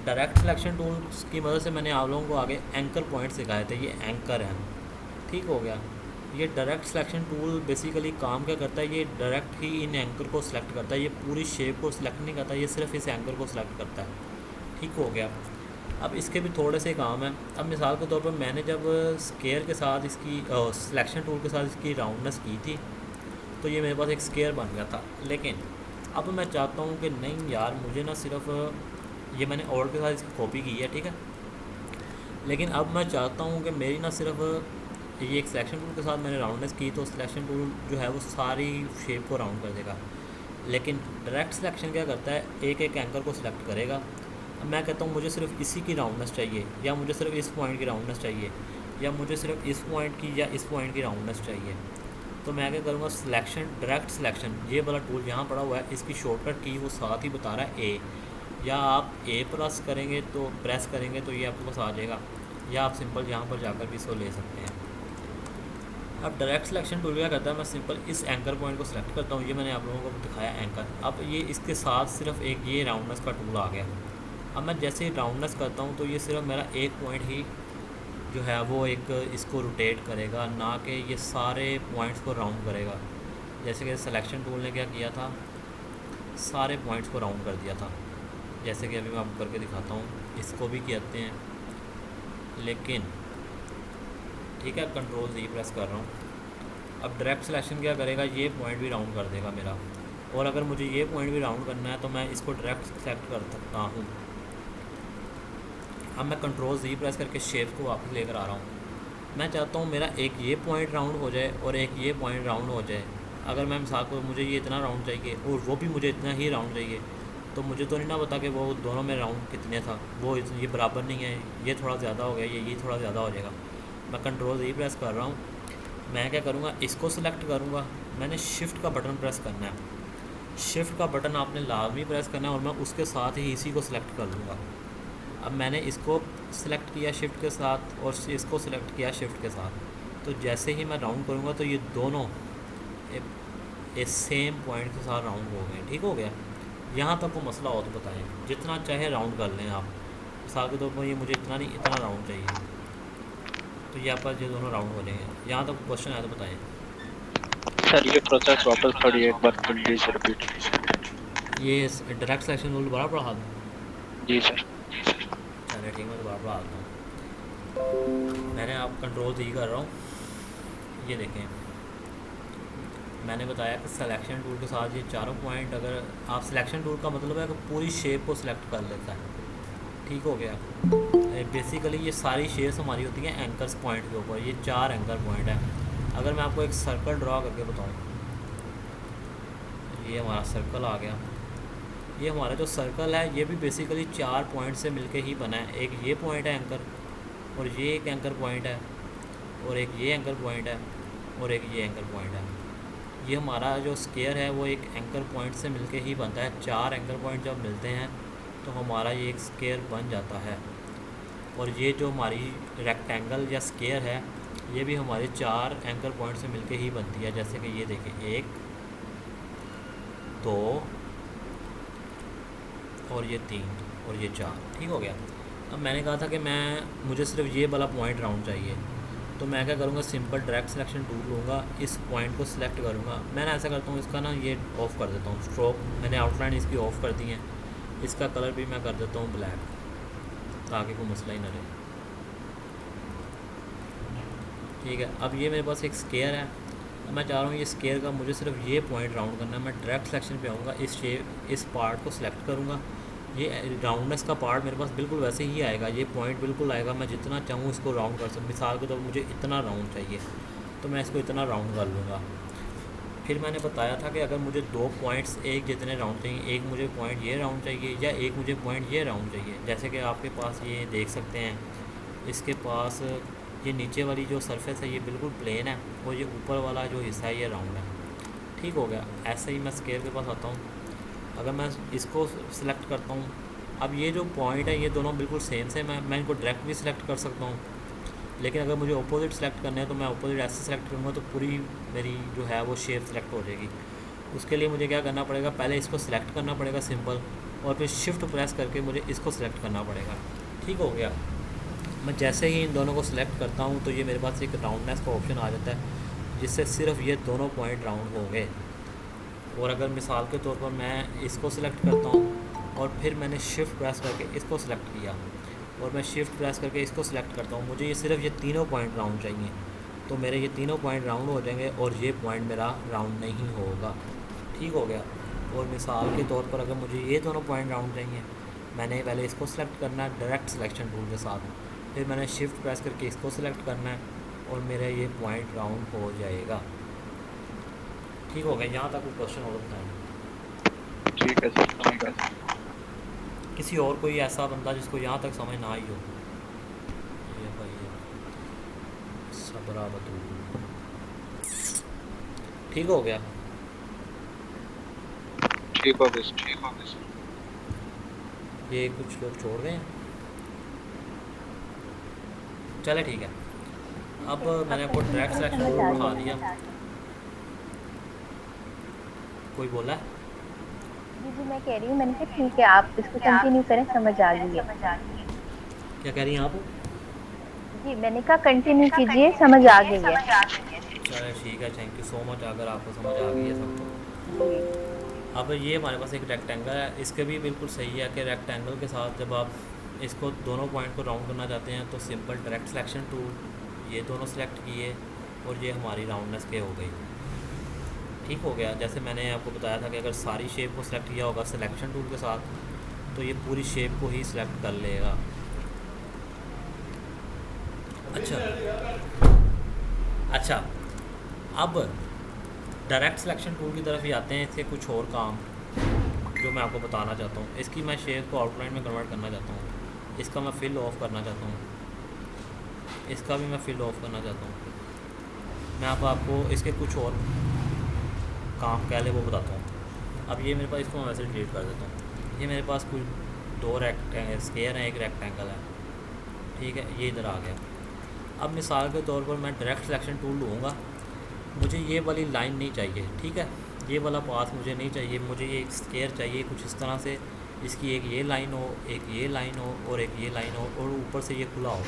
Direct selection tool की मदद से मैंने आप लोगों को आगे एंकर पॉइंट सिखाए थे, ये एंकर हैं, ठीक हो गया। ये डायरेक्ट सिलेक्शन टूल बेसिकली काम क्या करता है, ये डायरेक्ट ही इन एंकर को सिलेक्ट करता है, ये पूरी शेप को सिलेक्ट नहीं करता, ये सिर्फ इस एंकर को सिलेक्ट करता है, ठीक हो गया। अब इसके भी थोड़े से काम हैं। अब मिसाल के तौर पर मैंने जब स्केयर के साथ इसकी सिलेक्शन टूल के साथ इसकी राउंडनेस की थी तो ये मेरे पास एक स्केयर बन गया था। लेकिन अब मैं चाहता हूँ कि नहीं यार, मुझे ना सिर्फ ये मैंने और के साथ इसकी कॉपी की है, ठीक है, लेकिन अब मैं चाहता हूँ कि मेरी ना सिर्फ ये एक सिलेक्शन टूल के साथ मैंने राउंडनेस की तो सिलेक्शन टूल जो है वो सारी शेप को राउंड कर देगा। लेकिन डायरेक्ट सिलेक्शन क्या करता है, एक एक एंकर को सिलेक्ट करेगा। अब मैं कहता हूँ मुझे सिर्फ इसी की राउंडनेस चाहिए, या मुझे सिर्फ इस पॉइंट की राउंडनेस चाहिए, या मुझे सिर्फ इस पॉइंट की या इस पॉइंट की राउंडनेस चाहिए। तो मैं क्या करूँगा, सिलेक्शन, डायरेक्ट सिलेक्शन, ये वाला टूल यहाँ पड़ा हुआ है, इसकी शॉर्टकट की वो साथ ही बता रहा है ए, या आप ए प्रेस करेंगे तो ये आपके पास आ जाएगा, या आप सिंपल यहाँ पर जाकर भी इसको ले सकते हैं। अब डायरेक्ट सिलेक्शन टूल क्या करता है, मैं सिंपल इस एंकर पॉइंट को सिलेक्ट करता हूँ, ये मैंने आप लोगों को दिखाया एंकर। अब ये इसके साथ सिर्फ एक ये राउंडनेस का टूल आ गया। अब मैं जैसे ही राउंडनेस करता हूँ तो ये सिर्फ मेरा एक पॉइंट ही जो है वो एक इसको रोटेट करेगा, ना कि ये सारे पॉइंट्स को राउंड करेगा। जैसे कि सिलेक्शन टूल ने क्या किया था, सारे पॉइंट्स को राउंड कर दिया था। जैसे कि अभी मैं आपको करके दिखाता हूँ, इसको भी कहते हैं, लेकिन ठीक है, Ctrl+Z प्रेस कर रहा हूँ। अब डायरेक्ट सिलेक्शन क्या करेगा, ये पॉइंट भी राउंड कर देगा मेरा, और अगर मुझे ये पॉइंट भी राउंड करना है तो मैं इसको डायरेक्ट सेलेक्ट कर सकता हूँ। अब मैं Ctrl+Z प्रेस करके शेप को वापस लेकर आ रहा हूँ। मैं चाहता हूँ मेरा एक ये पॉइंट राउंड हो जाए और एक ये पॉइंट राउंड हो जाए। अगर मैं मिसाल को मुझे ये इतना राउंड चाहिए और वो भी मुझे इतना ही राउंड चाहिए, तो मुझे तो नहीं ना पता कि वो दोनों में राउंड कितने था, वो ये बराबर नहीं है, ये थोड़ा ज़्यादा हो गया, ये थोड़ा ज़्यादा हो जाएगा। मैं Ctrl+Z प्रेस कर रहा हूँ, मैं क्या करूँगा, इसको सिलेक्ट करूँगा, मैंने शिफ्ट का बटन प्रेस करना है, शिफ्ट का बटन आपने लाजमी प्रेस करना है और मैं उसके साथ ही इसी को सिलेक्ट कर लूँगा। अब मैंने इसको सिलेक्ट किया शिफ्ट के साथ और इसको सिलेक्ट किया शिफ्ट के साथ, तो जैसे ही मैं राउंड करूँगा तो ये दोनों इस सेम पॉइंट के साथ राउंड हो गए। ठीक हो गया। यहाँ तक को मसला हो तो बताएं, जितना चाहे राउंड कर लें आप। मिसाल के तौर पर ये मुझे इतना नहीं, इतना राउंड चाहिए, तो यहाँ पर ये दोनों राउंड हो जाएंगे। यहाँ तक क्वेश्चन आया तो बताएं। सर ये प्रोसेस वापस थोड़ी एक बार प्लीज रिपीट। ये डायरेक्ट सिलेक्शन रूल बड़ा पढ़ा दूँ? जी सर। चलिए ठीक, मैं दोबारा पढ़ा दूँ। मैंने आप कंट्रोल दी कर रहा हूँ, ये देखें मैंने बताया कि सिलेक्शन टूल के साथ ये चारों पॉइंट, अगर आप सिलेक्शन टूल का मतलब है कि पूरी शेप को सिलेक्ट कर लेता है। ठीक हो गया। बेसिकली ये सारी शेप्स हमारी होती हैं एंकर्स पॉइंट के ऊपर। ये 4 एंकर पॉइंट है। अगर मैं आपको एक सर्कल ड्रा करके बताऊँ, ये हमारा सर्कल आ गया। ये हमारा जो सर्कल है ये भी बेसिकली 4 पॉइंट से मिलके ही बना है। एक ये पॉइंट है एंकर, और ये एक एंकर पॉइंट है, और एक ये एंकर पॉइंट है, और एक ये एंकर पॉइंट है। ये हमारा जो स्क्वायर है वो एक एंकर पॉइंट से मिलके ही बनता है। 4 एंकर पॉइंट जब मिलते हैं तो हमारा ये एक स्क्वायर बन जाता है। और ये जो हमारी रेक्टेंगल या स्क्वायर है ये भी हमारे 4 एंकर पॉइंट से मिलके ही बनती है। जैसे कि ये देखें, 1 2 और ये 3 और ये 4। ठीक हो गया। अब मैंने कहा था कि मुझे सिर्फ ये वाला पॉइंट राउंड चाहिए, तो मैं क्या करूँगा, सिंपल डायरेक्ट सिलेक्शन टूल लूँगा, इस पॉइंट को सिलेक्ट करूँगा। मैंने ऐसा करता हूँ, इसका ना ये ऑफ़ कर देता हूँ स्ट्रोक, मैंने आउटलाइन इसकी ऑफ़ कर दी है। इसका कलर भी मैं कर देता हूँ ब्लैक, ताकि कोई मसला ही ना रहे। ठीक है। अब ये मेरे पास एक स्क्वायर है। अब मैं चाह रहा हूँ ये स्क्वायर का मुझे सिर्फ ये पॉइंट राउंड करना है। मैं डायरेक्ट सिलेक्शन पे आऊँगा, इस पार्ट को सिलेक्ट करूँगा। ये राउंडनेस का पार्ट मेरे पास बिल्कुल वैसे ही आएगा, ये पॉइंट बिल्कुल आएगा। मैं जितना चाहूँ इसको राउंड कर सकूँ। मिसाल के तौर मुझे इतना राउंड चाहिए तो मैं इसको इतना राउंड कर लूँगा। फिर मैंने बताया था कि अगर मुझे 2 पॉइंट्स एक जितने राउंड चाहिए, एक मुझे पॉइंट ये राउंड चाहिए या एक मुझे पॉइंट ये राउंड चाहिए। जैसे कि आपके पास ये देख सकते हैं, इसके पास ये नीचे वाली जो सरफेस है ये बिल्कुल प्लेन है और ये ऊपर वाला जो हिस्सा है ये राउंड है। ठीक हो गया। ऐसे ही मैं स्क्वायर के पास आता हूँ। अगर मैं इसको सिलेक्ट करता हूँ, अब ये जो पॉइंट है ये दोनों बिल्कुल सेम से मैं इनको डायरेक्ट भी सिलेक्ट कर सकता हूँ, लेकिन अगर मुझे अपोजिट सेलेक्ट करना है तो मैं अपोजिट ऐसे सेलेक्ट करूँगा तो पूरी मेरी जो है वो शेप सेलेक्ट हो जाएगी। उसके लिए मुझे क्या करना पड़ेगा, पहले इसको सिलेक्ट करना पड़ेगा सिंपल, और फिर शिफ्ट प्रेस करके मुझे इसको सिलेक्ट करना पड़ेगा। ठीक हो गया। मैं जैसे ही इन दोनों को सिलेक्ट करता हूँ तो ये मेरे पास एक राउंडनेस का ऑप्शन आ जाता है, जिससे सिर्फ ये दोनों पॉइंट राउंड होंगे। और अगर मिसाल के तौर पर मैं इसको सिलेक्ट करता हूँ और फिर मैंने शिफ्ट प्रेस करके इसको सिलेक्ट किया और मैं शिफ्ट प्रेस करके इसको सिलेक्ट करता हूँ, मुझे ये सिर्फ ये तीनों पॉइंट राउंड चाहिए, तो मेरे ये तीनों पॉइंट राउंड हो जाएंगे और ये पॉइंट मेरा राउंड नहीं होगा। ठीक हो गया। और मिसाल के तौर पर अगर मुझे ये दोनों पॉइंट राउंड चाहिए, मैंने पहले इसको सिलेक्ट करना है डायरेक्ट सिलेक्शन टूल के साथ, फिर मैंने शिफ्ट प्रेस करके इसको सिलेक्ट करना है और मेरा ये पॉइंट राउंड हो जाएगा। ठीक हो गया। यहाँ तक कोई क्वेश्चन और बताएँ? ठीक है सर, ठीक है। किसी और कोई ऐसा बंदा जिसको यहाँ तक समझ ना आई हो? ये भाई सबरा बतू। ठीक हो गया। ठीक हो गया, ठीक हो गया। ये कुछ लोग छोड़ गए हैं। चले ठीक है। अब मैंने आपको डायरेक्ट सिलेक्शन रूल बढ़ा दिया। कोई बोला है? जी मैं कह रही हूँ, मैंने कहा ठीक है आप इसको कंटिन्यू करें, समझ आ गई है। क्या कह रही हैं आप? जी मैंने कहा कंटिन्यू कीजिए, समझ आ गई है। चलो ठीक है, थैंक यू सो मच अगर आपको समझ आ गई है सबको। अब ये हमारे पास एक रेक्टेंगल है, इसके भी बिल्कुल सही है कि रेक्टेंगल के साथ जब आप इसको दोनों पॉइंट को राउंड करना चाहते हैं तो सिंपल डायरेक्ट सिलेक्शन टूल ये दोनों सेलेक्ट किए और ये हमारी राउंडनेस के हो गई। ठीक हो गया। जैसे मैंने आपको बताया था कि अगर सारी शेप को सिलेक्ट किया होगा सिलेक्शन टूल के साथ तो ये पूरी शेप को ही सिलेक्ट कर लेगा। अच्छा, अब डायरेक्ट सिलेक्शन टूल की तरफ ही आते हैं। इससे कुछ और काम जो मैं आपको बताना चाहता हूँ, इसकी मैं शेप को आउटलाइन में कन्वर्ट करना चाहता हूँ, इसका मैं फिल ऑफ करना चाहता हूँ, इसका भी मैं फिल ऑफ करना चाहता हूँ। मैं अब आपको इसके कुछ और काम कह ले वो बताता हूँ। अब ये मेरे पास, इसको मैं वैसे डिलीट कर देता हूँ। ये मेरे पास कुछ दो स्क्वायर हैं, एक रेक्टेंगल है, ठीक है, ये इधर आ गया। अब मिसाल के तौर पर मैं डायरेक्ट सिलेक्शन टूल लूँगा, मुझे ये वाली लाइन नहीं चाहिए, ठीक है, ये वाला पाथ मुझे नहीं चाहिए, मुझे ये एक स्क्वायर चाहिए कुछ इस तरह से, इसकी एक ये लाइन हो, एक ये लाइन हो और एक ये लाइन हो और ऊपर से ये खुला हो,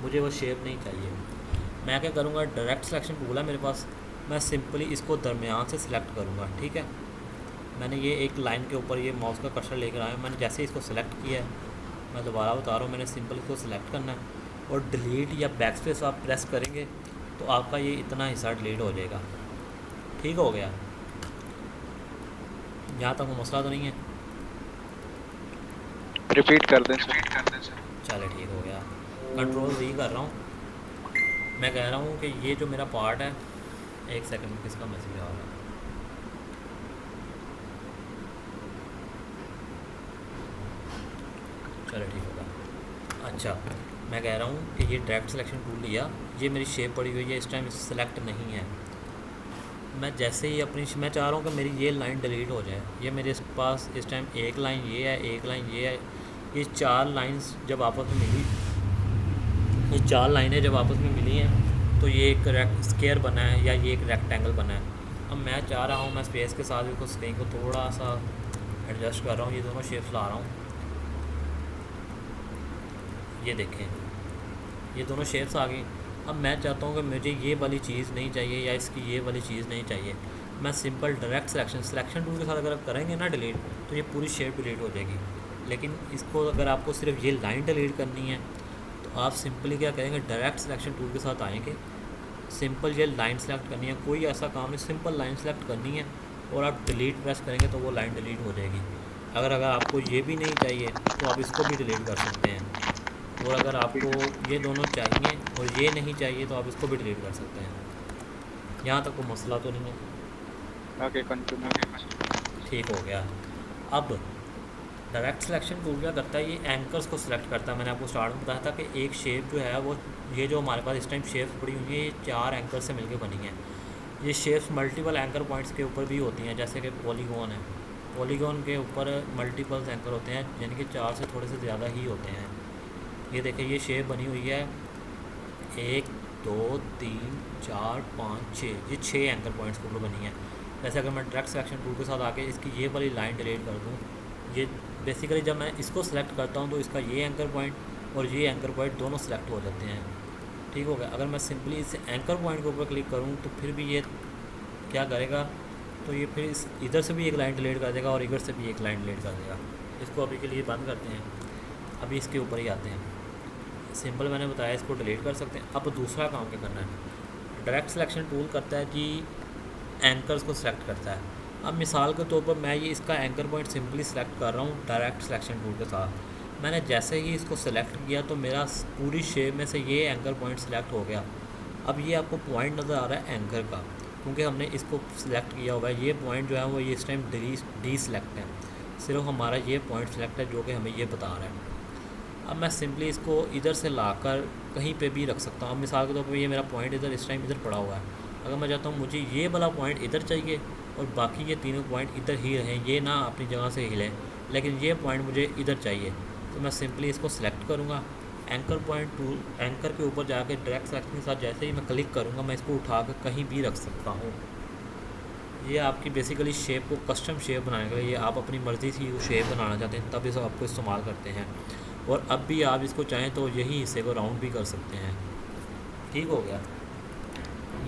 मुझे वो शेप नहीं चाहिए। मैं क्या करूँगा, डायरेक्ट सिलेक्शन टूल है मेरे पास, मैं सिंपली इसको दरमियान से सिलेक्ट करूँगा, ठीक है। मैंने ये एक लाइन के ऊपर ये माउस का कर्सर लेकर आया, मैंने जैसे इसको सिलेक्ट किया है, मैं दोबारा बता रहा हूँ, मैंने सिंपल इसको सिलेक्ट करना है और डिलीट या बैक स्पेस आप प्रेस करेंगे तो आपका ये इतना हिस्सा डिलीट हो जाएगा। ठीक हो गया, यहाँ तक वो मसला तो नहीं है? रिपीट कर दें सर। चले ठीक हो गया। कंट्रोल Z कर रहा हूँ, मैं कह रहा हूँ कि ये जो मेरा पार्ट है, एक सेकंड, किसका मैसेज आ रहा है? चलो ठीक होगा। अच्छा, मैं कह रहा हूँ कि ये डायरेक्ट सिलेक्शन टूल लिया, ये मेरी शेप पड़ी हुई है, इस टाइम सेलेक्ट नहीं है। मैं जैसे ही अपनी, मैं चाह रहा हूँ कि मेरी ये लाइन डिलीट हो जाए। ये मेरे पास इस टाइम एक लाइन ये है, एक लाइन ये है, ये चार लाइंस जब आपस में मिली, ये चार लाइनें जब आपस में मिली हैं तो ये एक स्क्वायर बना है या ये एक रेक्टेंगल बना है। अब मैं चाह रहा हूँ, मैं स्पेस के साथ इसको स्क्रीन को थोड़ा सा एडजस्ट कर रहा हूँ, ये दोनों शेप्स ला रहा हूँ, ये देखें ये दोनों शेप्स आ गई। अब मैं चाहता हूँ कि मुझे ये वाली चीज़ नहीं चाहिए या इसकी ये वाली चीज़ नहीं चाहिए, मैं सिंपल डायरेक्ट सिलेक्शन टूल के साथ अगर करेंगे ना डिलीट, तो ये पूरी शेप डिलीट हो जाएगी। लेकिन इसको अगर आपको सिर्फ ये लाइन डिलीट करनी है तो आप सिंपली क्या करेंगे, डायरेक्ट सिलेक्शन टूल के साथ आएंगे, सिंपल ये लाइन सेलेक्ट करनी है, कोई ऐसा काम नहीं, सिंपल लाइन सेलेक्ट करनी है और आप डिलीट प्रेस करेंगे तो वो लाइन डिलीट हो जाएगी। अगर आपको ये भी नहीं चाहिए तो आप इसको भी डिलीट कर सकते हैं, और अगर आपको ये दोनों चाहिए और ये नहीं चाहिए तो आप इसको भी डिलीट कर सकते हैं। यहाँ तक कोई मसला तो नहीं है? आगे कंटिन्यू। ठीक हो गया। अब डायरेक्ट सिलेक्शन टूल क्या करता है, ये एंकर्स को सिलेक्ट करता है। मैंने आपको स्टार्ट में बताया था कि एक शेप जो है वो, ये जो हमारे पास इस टाइम शेप्स पड़ी हुई है, ये चार एंकर से मिलकर बनी है। ये शेप्स मल्टीपल एंकर पॉइंट्स के ऊपर भी होती हैं, जैसे कि पॉलीगॉन है, पॉलीगॉन के ऊपर मल्टीपल एंकर होते हैं, यानी कि चार से थोड़े से ज़्यादा ही होते हैं। ये देखिए ये शेप बनी हुई है 1 2 3 4 5 6, ये 6 एंकर पॉइंट्स के ऊपर बनी है। वैसे अगर मैं डायरेक्ट सिलेक्शन टूल के साथ आके इसकी ये वाली लाइन डिलीट कर दूँ, ये बेसिकली जब मैं इसको सिलेक्ट करता हूँ तो इसका ये एंकर पॉइंट और ये एंकर पॉइंट दोनों सिलेक्ट हो जाते हैं। ठीक हो गया। अगर मैं सिंपली इस एंकर पॉइंट के ऊपर क्लिक करूँ तो फिर भी ये क्या करेगा, तो ये फिर इस इधर से भी एक लाइन डिलीट कर देगा और इधर से भी एक लाइन डिलीट कर देगा। इसको अभी के लिए बंद करते हैं, अभी इसके ऊपर ही आते हैं। सिंपल मैंने बताया, इसको डिलीट कर सकते हैं। अब दूसरा काम क्या करना है, डायरेक्ट सिलेक्शन टूल करता है कि एंकर्स को सिलेक्ट करता है। अब मिसाल के तौर पर मैं ये इसका एंकर पॉइंट सिंपली सिलेक्ट कर रहा हूँ डायरेक्ट सिलेक्शन टूल के साथ। मैंने जैसे ही इसको सिलेक्ट किया तो मेरा पूरी शेप में से ये एंकर पॉइंट सिलेक्ट हो गया। अब ये आपको पॉइंट नज़र आ रहा है एंकर का, क्योंकि हमने इसको सिलेक्ट किया हुआ है। ये पॉइंट जो है वो ये इस टाइम डी सिलेक्ट है, सिर्फ हमारा ये पॉइंट सिलेक्ट है जो कि हमें ये बता रहा है। अब मैं सिंपली इसको इधर से लाकर कहीं पे भी रख सकता हूँ। अब मिसाल के तौर पर ये मेरा पॉइंट इधर इस टाइम इधर पड़ा हुआ है। अगर मैं चाहता हूँ मुझे ये वाला पॉइंट इधर चाहिए और बाकी ये तीनों पॉइंट इधर ही रहें, ये ना अपनी जगह से हिले, लेकिन ये पॉइंट मुझे इधर चाहिए, तो मैं सिंपली इसको सिलेक्ट करूँगा। एंकर पॉइंट टूल, एंकर के ऊपर जाकर डायरेक्ट सिलेक्शन के साथ जैसे ही मैं क्लिक करूँगा मैं इसको उठा कर कहीं भी रख सकता हूँ। ये आपकी बेसिकली शेप को कस्टम शेप बनाने के लिए, आप अपनी मर्ज़ी से वो शेप बनाना चाहते हैं तब इसे आपको इस्तेमाल करते हैं। और अब भी आप इसको चाहें तो यही हिस्से को राउंड भी कर सकते हैं। ठीक हो गया।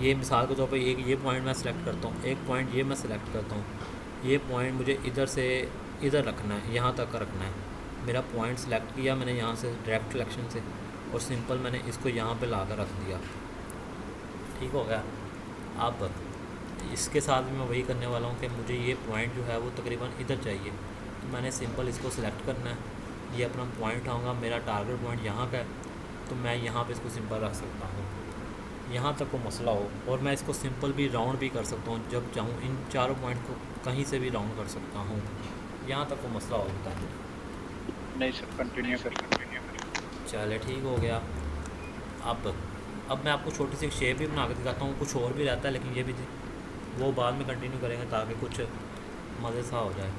ये मिसाल के तौर पर एक ये पॉइंट मैं सिलेक्ट करता हूँ, एक पॉइंट ये मैं सिलेक्ट करता हूँ, ये पॉइंट मुझे इधर से इधर रखना है, यहाँ तक रखना है। मेरा पॉइंट सिलेक्ट किया मैंने यहाँ से डायरेक्ट सिलेक्शन से, और सिंपल मैंने इसको यहाँ पे ला कर रख दिया। ठीक हो गया। अब इसके साथ भी मैं वही करने वाला हूँ कि मुझे ये पॉइंट जो है वो तकरीबन इधर चाहिए, तो मैंने सिंपल इसको सिलेक्ट करना है, ये अपना पॉइंट आऊँगा, मेरा टारगेट पॉइंट यहाँ का है, तो मैं यहाँ पे इसको सिंपल रख सकता हूँ, यहाँ तक को मसला हो। और मैं इसको सिंपल भी राउंड भी कर सकता हूँ, जब चाहूँ इन चारों पॉइंट को कहीं से भी राउंड कर सकता हूँ। यहाँ तक को मसला होता है। नहीं सर, कंटिन्यू कर। चले ठीक हो गया। अब अब मैं आपको छोटी सी शेप भी बना के दिखाता हूँ, कुछ और भी रहता है लेकिन ये भी वो बाद में कंटिन्यू करेंगे ताकि कुछ मज़े सा हो जाए।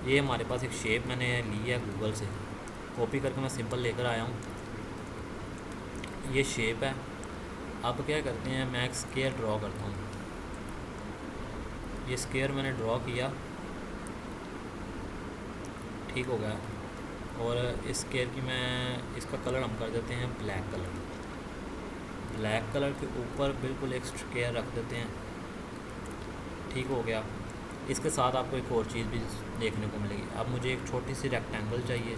ये हमारे पास एक शेप मैंने ली है गूगल से, कॉपी करके मैं सिंपल लेकर आया हूँ। ये शेप है। अब क्या करते हैं, मैं एक स्क्वायर ड्रॉ करता हूँ। ये स्क्वायर मैंने ड्रॉ किया, ठीक हो गया। और इस स्क्वायर की इसका कलर हम कर देते हैं ब्लैक कलर। ब्लैक कलर के ऊपर बिल्कुल एक स्क्वायर रख देते हैं, ठीक हो गया। इसके साथ आपको एक और चीज़ भी देखने को मिलेगी। अब मुझे एक छोटी सी रेक्टेंगल चाहिए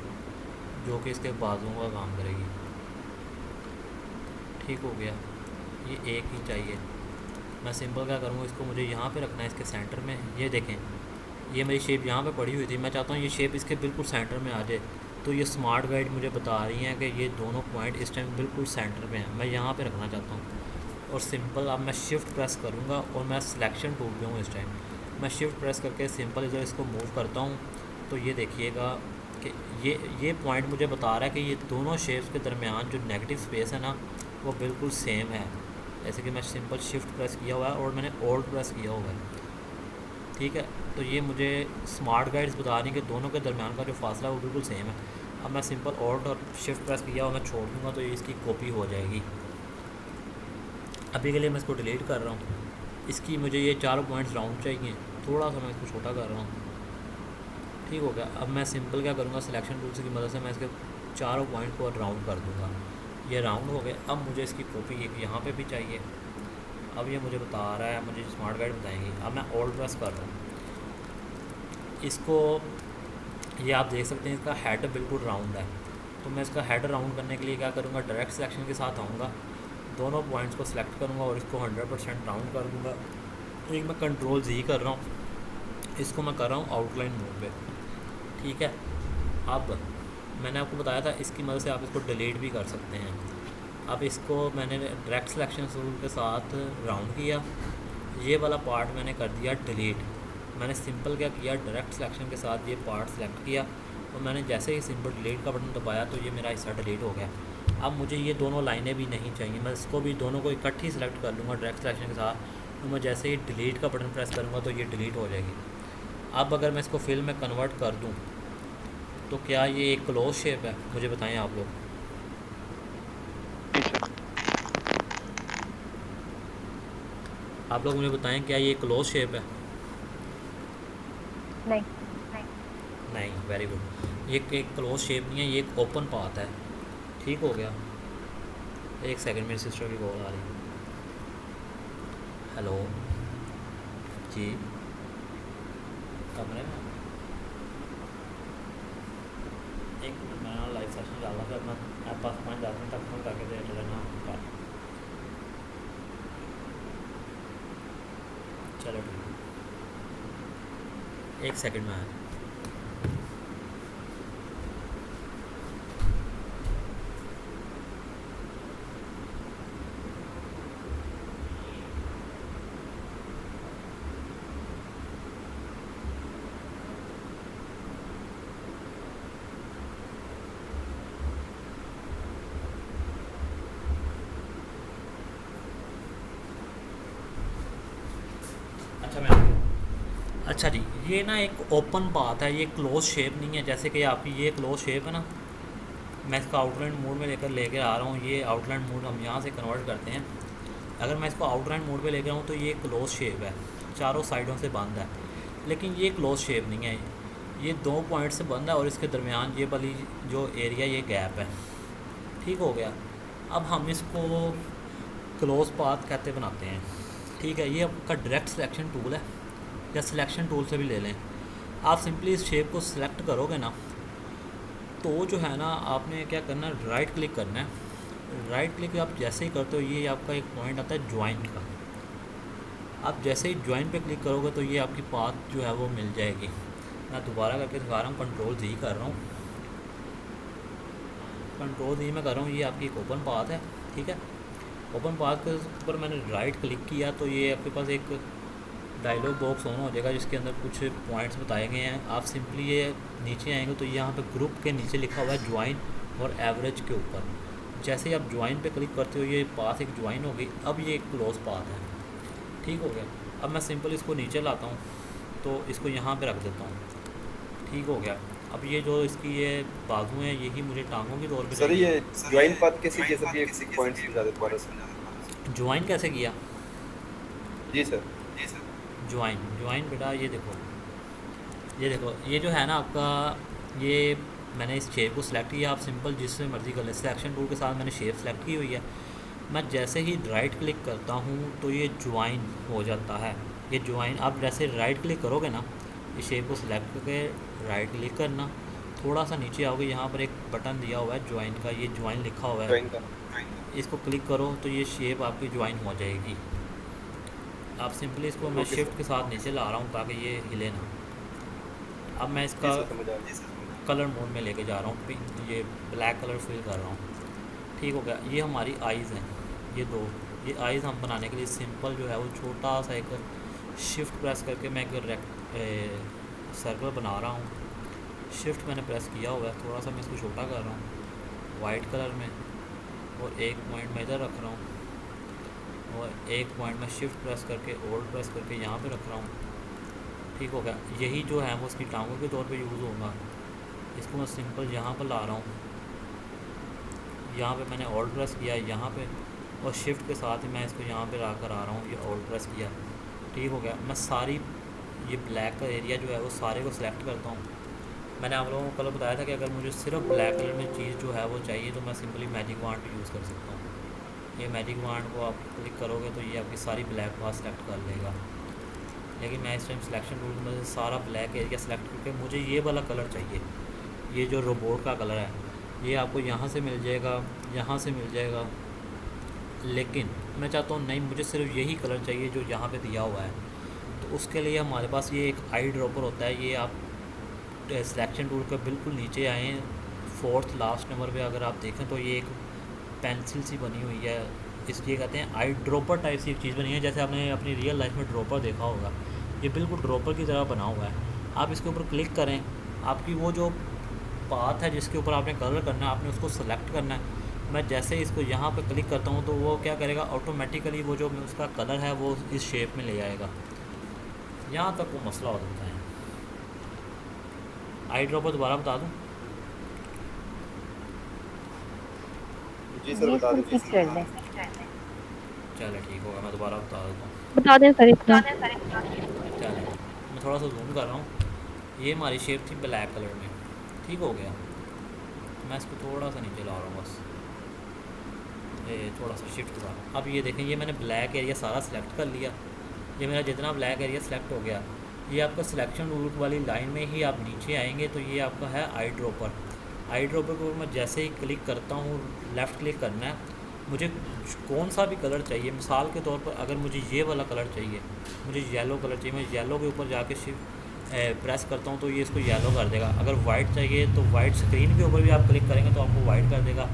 जो कि इसके बाजुओं का काम करेगी, ठीक हो गया। ये एक ही चाहिए। मैं सिंपल क्या करूँगा, इसको मुझे यहाँ पे रखना है इसके सेंटर में। ये देखें, ये मेरी शेप यहाँ पे पड़ी हुई थी, मैं चाहता हूँ ये शेप इसके बिल्कुल सेंटर में आ जाए। तो ये स्मार्ट गाइड मुझे बता रही हैं कि ये दोनों पॉइंट इस टाइम बिल्कुल सेंटर में है, मैं यहाँ पे रखना चाहता हूँ। और सिंपल अब मैं शिफ्ट प्रेस करूँगा और मैं सिलेक्शन टूल पे हूँ इस टाइम। मैं शिफ्ट प्रेस करके सिंपल इधर इसको मूव करता हूँ तो ये देखिएगा कि ये पॉइंट मुझे बता रहा है कि ये दोनों शेप्स के दरमियान जो नेगेटिव स्पेस है ना वो बिल्कुल सेम है। जैसे कि मैं सिंपल शिफ्ट प्रेस किया हुआ है और मैंने ऑल्ट प्रेस किया हुआ है, ठीक है। तो ये मुझे स्मार्ट गाइड्स बता रही हैं कि दोनों के दरमियान का जो फासला है वो बिल्कुल सेम है। अब मैं सिंपल ऑल्ट और शिफ्ट प्रेस किया और मैं छोड़ दूँगा तो ये इसकी कॉपी हो जाएगी। अभी के लिए मैं इसको डिलीट कर रहा हूँ। इसकी मुझे ये चारों पॉइंट्स राउंड चाहिए, थोड़ा सा मैं इसको छोटा कर रहा हूँ, ठीक हो गया। अब मैं सिंपल क्या करूँगा, सिलेक्शन टूल्स की मदद से मैं इसके चारों पॉइंट को राउंड कर दूँगा। ये राउंड हो गए। अब मुझे इसकी कॉपी यहाँ पे भी चाहिए। अब ये मुझे बता रहा है, मुझे स्मार्ट गाइड बताएंगी। अब मैं ऑल्ट प्रेस कर रहा हूँ इसको, ये आप देख सकते हैं इसका हेड बिल्कुल राउंड है। तो मैं इसका हेड राउंड करने के लिए क्या करूँगा, डायरेक्ट सिलेक्शन के साथ आऊँगा, दोनों पॉइंट्स को सिलेक्ट करूँगा और इसको 100% राउंड कर दूँगा। एक मैं कंट्रोल Z कर रहा हूँ, इसको मैं कर रहा हूँ आउटलाइन मोड पे, ठीक है। अब मैंने आपको बताया था इसकी मदद से आप इसको डिलीट भी कर सकते हैं। अब इसको मैंने डायरेक्ट सिलेक्शन टूल के साथ राउंड किया, ये वाला पार्ट मैंने कर दिया डिलीट। मैंने सिंपल क्या किया, डायरेक्ट सिलेक्शन के साथ ये पार्ट सेलेक्ट किया और मैंने जैसे ही सिंपल डिलीट का बटन दबाया तो ये मेरा हिस्सा डिलीट हो गया। अब मुझे ये दोनों लाइनें भी नहीं चाहिए, मैं इसको भी दोनों को इकट्ठी सेलेक्ट कर लूँगा डायरेक्ट सिलेक्शन के साथ। तो मैं जैसे ही डिलीट का बटन प्रेस करूँगा तो ये डिलीट हो जाएगी। अब अगर मैं इसको फिल में कन्वर्ट कर दूँ तो क्या ये एक क्लोज शेप है, मुझे बताएं आप लोग। आप लोग मुझे बताएं क्या ये क्लोज शेप है? नहीं नहीं, वेरी गुड। ये एक क्लोज शेप नहीं है, ये एक ओपन पाथ है, ठीक हो गया। एक सेकंड, मेरी सिस्टर की कॉल आ रही है। हेलो जी, कमरे में एक मिनट, मैं लाइव सेशन डाला फिर अपना आप पास 5-10 मिनट तक फोन करके दे लेना। चलो ठीक है, एक सेकंड में आया। अच्छा जी, ये ना एक ओपन पाथ है, ये क्लोज शेप नहीं है। जैसे कि आपकी ये क्लोज शेप है ना, मैं इसको आउटलाइन मोड में लेकर आ रहा हूँ। ये आउटलाइन मोड हम यहाँ से कन्वर्ट करते हैं। अगर मैं इसको आउटलाइन मोड पे लेकर आऊँ तो ये क्लोज शेप है, चारों साइडों से बंद है। लेकिन ये क्लोज शेप नहीं है, ये 2 पॉइंट से बंद है और इसके दरमियान ये वाली जो एरिया ये गैप है, ठीक हो गया। अब हम इसको क्लोज पाथ कहते बनाते हैं, ठीक है। ये आपका डायरेक्ट सिलेक्शन टूल है या सिलेक्शन टूल से भी ले लें। आप सिंपली इस शेप को सिलेक्ट करोगे ना तो जो है ना, आपने क्या करना है, राइट क्लिक करना है। राइट क्लिक आप जैसे ही करते हो ये आपका एक पॉइंट आता है ज्वाइंट का। आप जैसे ही ज्वाइंट पे क्लिक करोगे तो ये आपकी पाथ जो है वो मिल जाएगी। मैं दोबारा करके दिखा रहा हूँ, कंट्रोल Z कर रहा हूँ, कंट्रोल Z में कर रहा हूँ। ये आपकी एक ओपन पाथ है, ठीक है। ओपन पाथ के ऊपर मैंने राइट क्लिक किया तो ये आपके पास एक डायलॉग बॉक्स ऑन हो जाएगा जिसके अंदर कुछ पॉइंट्स बताए गए हैं। आप सिंपली ये नीचे आएंगे तो यहाँ पे ग्रुप के नीचे लिखा हुआ है ज्वाइन और एवरेज के ऊपर। जैसे ही आप ज्वाइन पे क्लिक करते हो ये पाथ एक ज्वाइन हो गई, अब ये एक क्लोज पाथ है। ठीक हो गया। अब मैं सिंपल इसको नीचे लाता हूँ तो इसको यहाँ पे रख देता हूँ। ठीक हो गया। अब ये जो इसकी ये बाजू हैं यही मुझे टांगों के तौर पे सर चाहिए। ये ज्वाइन पाथ कैसे किया सर, ये पॉइंट्स समझा दे दोबारा सर। ज्वाइन कैसे किया? जी सर। ज्वाइन बेटा ये देखो ये जो है ना आपका, ये मैंने इस शेप को सिलेक्ट किया। आप सिंपल जिससे मर्ज़ी कर लें। सिलेक्शन टूल के साथ मैंने शेप सेलेक्ट की हुई है। मैं जैसे ही राइट क्लिक करता हूँ तो ये ज्वाइन हो जाता है। ये ज्वाइन आप जैसे राइट क्लिक करोगे ना, इस शेप को सिलेक्ट करके राइट क्लिक करना, थोड़ा सा नीचे आओगे, यहाँ पर एक बटन दिया हुआ है ज्वाइन का, ये ज्वाइन लिखा हुआ है, ज्वाइन का इसको क्लिक करो तो ये शेप आपकी ज्वाइन हो जाएगी। आप सिंपली इसको मैं ओके शिफ्ट सर। के साथ नीचे ला रहा हूँ ताकि ये हिले ना। अब मैं जी इसका सर समझ आ गया। कलर मोड में लेके जा रहा हूँ, पिंक ये ब्लैक कलर फिल कर रहा हूँ। ठीक हो गया। ये हमारी आइज़ हैं, ये दो, ये आइज़ हम बनाने के लिए सिंपल जो है वो छोटा सा एक शिफ्ट प्रेस करके मैं एक सर्कल बना रहा हूँ। शिफ्ट मैंने प्रेस किया हुआ है, थोड़ा सा मैं इसको छोटा कर रहा हूँ वाइट कलर में, और एक पॉइंट मैं इधर रख रहा हूँ, और एक पॉइंट मैं शिफ्ट प्रेस करके ओल्ड प्रेस करके यहाँ पे रख रहा हूँ। ठीक हो गया। यही जो है वो उसकी टांगों के तौर पे यूज़ होगा। इसको मैं सिंपल यहाँ पर ला रहा हूँ, यहाँ पे मैंने ओल्ड प्रेस किया है यहाँ पे, और शिफ्ट के साथ ही मैं इसको यहाँ पे ला कर आ रहा हूँ, ये ओल्ड प्रेस किया। ठीक हो गया। मैं सारी ये ब्लैक का एरिया जो है वो सारे को सिलेक्ट करता हूँ। मैंने आप लोगों को कल बताया था कि अगर मुझे सिर्फ ब्लैक कलर में चीज़ जो है वो चाहिए तो मैं सिंपली मैजिक वांड यूज़ कर सकता हूँ। ये मैजिक वांड को आप क्लिक करोगे तो ये आपकी सारी ब्लैक बार सेलेक्ट कर लेगा। लेकिन मैं इस टाइम सिलेक्शन टूल में सारा ब्लैक एरिया सेलेक्ट करके मुझे ये वाला कलर चाहिए, ये जो रोबोट का कलर है, ये आपको यहाँ से मिल जाएगा, यहाँ से मिल जाएगा। लेकिन मैं चाहता हूँ नहीं, मुझे सिर्फ यही कलर चाहिए जो यहाँ पे दिया हुआ है। तो उसके लिए हमारे पास ये एक आई ड्रॉपर होता है। ये आप सिलेक्शन टूल के बिल्कुल नीचे आए, फोर्थ लास्ट नंबर पे अगर आप देखें तो ये एक पेंसिल सी बनी हुई है, इसलिए कहते हैं आई ड्रॉपर टाइप सी एक चीज़ बनी है। जैसे आपने अपनी रियल लाइफ में ड्रॉपर देखा होगा, ये बिल्कुल ड्रॉपर की तरह बना हुआ है। आप इसके ऊपर क्लिक करें, आपकी वो जो पाथ है जिसके ऊपर आपने कलर करना है आपने उसको सेलेक्ट करना है। मैं जैसे ही इसको यहाँ पर क्लिक करता हूँ तो वो क्या करेगा, ऑटोमेटिकली वो जो उसका कलर है वो इस शेप में ले आएगा। यहाँ तक वो मसला हो जाता है। आई ड्रॉपर दोबारा बता दूँ? जी सर जी बता इसको दीजिए। रिपीट कर दें। चलो ठीक होगा, मैं दोबारा बता देता हूँ। बता दें सर इतना। चलें, मैं थोड़ा सा जूम कर रहा हूँ। ये हमारी शेप थी ब्लैक कलर में। ठीक हो गया। मैं इसको थोड़ा सा नीचे ला रहा हूँ बस, ये थोड़ा सा शिफ्ट के साथ। अब ये देखें, ये मैंने ब्लैक एरिया सारा सिलेक्ट कर लिया। ये मेरा जितना ब्लैक एरिया सिलेक्ट हो गया, ये आपका सिलेक्शन रूल वाली लाइन में ही आप नीचे आएंगे तो ये आपका है आई ड्रॉपर। आई ड्रॉपर को मैं जैसे ही क्लिक करता हूँ, लेफ़्ट क्लिक करना है, मुझे कौन सा भी कलर चाहिए। मिसाल के तौर पर अगर मुझे ये वाला कलर चाहिए, मुझे येलो कलर चाहिए, मैं येलो के ऊपर जाके प्रेस करता हूँ तो ये इसको येलो कर देगा। अगर वाइट चाहिए तो वाइट, स्क्रीन के ऊपर भी आप क्लिक करेंगे तो आपको वाइट कर देगा।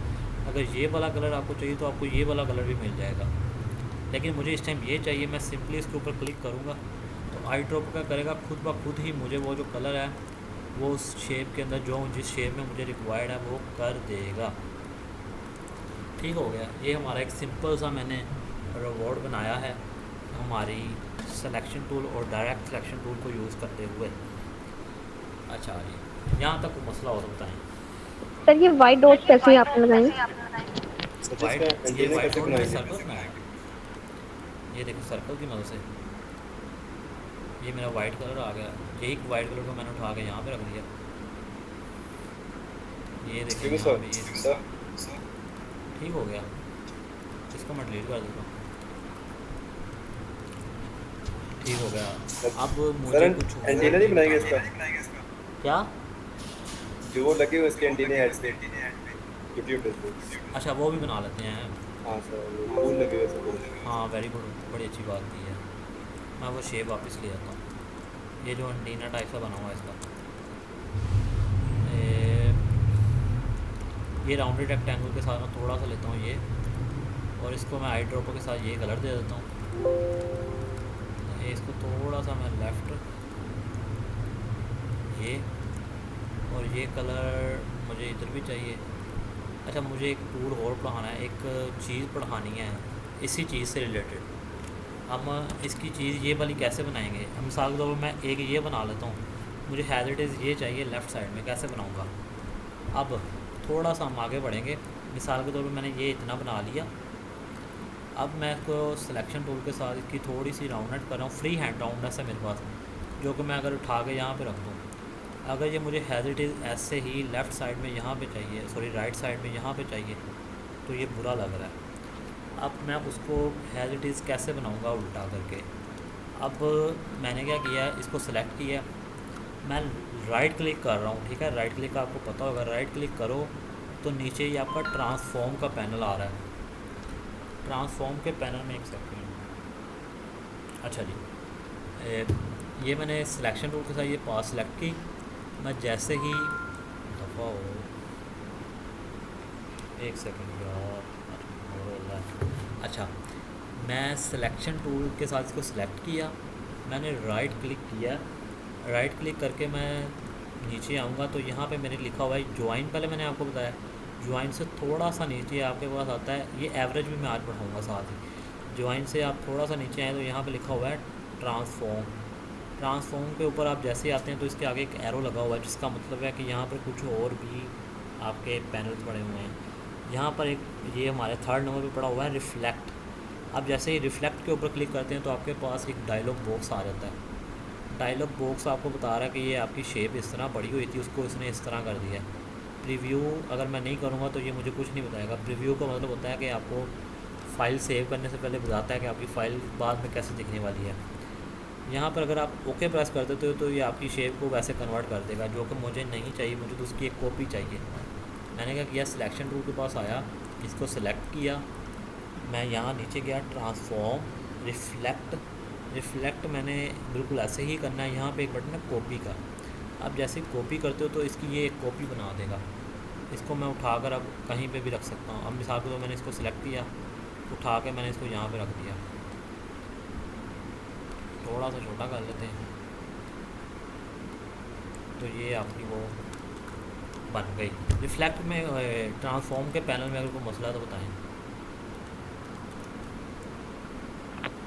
अगर ये वाला कलर आपको चाहिए तो आपको ये वाला कलर भी मिल जाएगा। लेकिन मुझे इस टाइम ये चाहिए, मैं सिंपली इसके ऊपर क्लिक करूँगा तो आई ड्रॉप क्या करेगा, खुद ब खुद ही मुझे वो जो कलर है वो उस शेप के अंदर जो जिस शेप में मुझे रिक्वायर्ड है वो कर देगा। ठीक हो गया। ये हमारा एक सिंपल सा मैंने रोबोट बनाया है हमारी सिलेक्शन टूल और डायरेक्ट सिलेक्शन टूल को यूज़ करते हुए। अच्छा जी, यहाँ तक वो मसला और बताएं। सर ये वाइट डॉट कैसे आपने लगाए? सर वाइट, इसका ये एंटीना वाइट कैसे डॉट में बनाएंगे? सर्कल बनाया, ये देखो सर्कल की मदद से ये मेरा वाइट कलर आ गया। यही वाइट कलर को मैंने उठा के यहाँ पे रख दिया। ये देखिए ठीक है यहाँ पे सर। ये सर ठीक हो गया। इसको मैं डिलीट कर देता हूँ। ठीक हो गया। अब मुझे सर कुछ एंटीना नहीं बनाएंगे इसका, क्या? जो वो लगे हुए इसके एंटीने हेड पे यूट्यूब पे। अच्छा वो भी बना लेते हैं। हाँ सर वो फूल लगे हुए सब। हाँ वेरी गुड, बड़ी अच्छी बात की है। मैं वो शेप वापस ले जाता हूँ। ये जो एंटीना टाइप का बना हुआ है इसका, ये राउंडेड रेक्टेंगल के साथ मैं थोड़ा सा लेता हूँ ये, और इसको मैं आई ड्रॉपर के साथ ये कलर दे देता हूँ। ये इसको थोड़ा सा मैं लेफ़्ट, ये और ये कलर मुझे इधर भी चाहिए, अच्छा, मुझे एक टूल और पढ़ाना है, एक चीज़ पढ़ानी है इसी चीज़ से रिलेटेड। हम इसकी चीज़ ये वाली कैसे बनाएंगे? हम मिसाल के तौर पर मैं एक ये बना लेता हूँ, मुझे हैज़ इट इज़ ये चाहिए लेफ़्ट साइड में, कैसे बनाऊँगा? अब थोड़ा सा हम आगे बढ़ेंगे। मिसाल के तौर पर मैंने ये इतना बना लिया। अब मैं इसको सिलेक्शन टूल के साथ इसकी थोड़ी सी राउंडनेट कर रहा हूँ। फ्री हैंड राउंडनेस है मेरे पास, जो कि मैं अगर उठा के यहाँ पे रख दूँ, अगर ये मुझे हैज़ इट इज़ ऐसे ही लेफ़्ट साइड में यहाँ पे चाहिए, सॉरी राइट साइड में यहाँ पे चाहिए, तो ये बुरा लग रहा है। अब मैं उसको हैज़ इट इज़ कैसे बनाऊँगा उल्टा करके? अब मैंने क्या किया, इसको सेलेक्ट किया, मैं राइट क्लिक कर रहा हूँ, ठीक है। राइट क्लिक का आपको पता होगा, राइट क्लिक करो तो नीचे ही आपका ट्रांसफॉर्म का पैनल आ रहा है। ट्रांसफॉर्म के पैनल में एक सेकंड, अच्छा जी, ये मैंने सिलेक्शन टूल के साथ ये पास सेलेक्ट की। मैं जैसे ही दफ़ा हो, एक सेकंड यार, अच्छा, मैं सिलेक्शन टूल के साथ इसको सिलेक्ट किया, मैंने राइट क्लिक किया, राइट क्लिक करके मैं नीचे आऊँगा तो यहाँ पे मैंने लिखा हुआ है ज्वाइन। पहले मैंने आपको बताया ज्वाइन से थोड़ा सा नीचे आपके पास आता है, ये एवरेज भी मैं आज बढ़ाऊँगा साथ ही। ज्वाइन से आप थोड़ा सा नीचे आए तो यहाँ पे लिखा हुआ है ट्रांसफॉर्म। ट्रांसफॉर्म के ऊपर आप जैसे आते हैं तो इसके आगे एक एरो लगा हुआ है, जिसका मतलब है कि यहाँ पर कुछ और भी आपके पैनल्स पड़े हुए हैं। यहाँ पर एक ये हमारे थर्ड नंबर पे पड़ा हुआ है रिफ़्लेक्ट। अब जैसे ही रिफ़्लेक्ट के ऊपर क्लिक करते हैं तो आपके पास एक डायलॉग बॉक्स आ जाता है। डायलॉग बॉक्स आपको बता रहा है कि ये आपकी शेप इस तरह पड़ी हुई थी, उसको इसने इस तरह कर दिया। प्रीव्यू अगर मैं नहीं करूँगा तो ये मुझे कुछ नहीं बताएगा। प्रीव्यू का मतलब होता है कि आपको फ़ाइल सेव करने से पहले बताता है कि आपकी फ़ाइल बाद में कैसे दिखने वाली है। यहाँ पर अगर आप ओके प्रेस कर देते हो तो ये आपकी शेप को वैसे कन्वर्ट कर देगा, जो कि मुझे नहीं चाहिए, मुझे तो उसकी एक कॉपी चाहिए। मैंने क्या किया, सिलेक्शन टूल के पास आया, इसको सिलेक्ट किया, मैं यहाँ नीचे गया ट्रांसफॉर्म रिफ़्लेक्ट मैंने बिल्कुल ऐसे ही करना है। यहाँ पे एक बटन है कॉपी का, अब जैसे कॉपी करते हो तो इसकी ये एक कॉपी बना देगा। इसको मैं उठाकर अब कहीं पे भी रख सकता हूँ। अब मिसाल के तो मैंने इसको सिलेक्ट किया, उठा के मैंने इसको यहाँ पे रख दिया, थोड़ा सा छोटा कर लेते हैं तो ये आपकी वो बन गई। रिफ़्लेक्ट में ट्रांसफॉर्म के पैनल में अगर कोई मसला तो बताएं।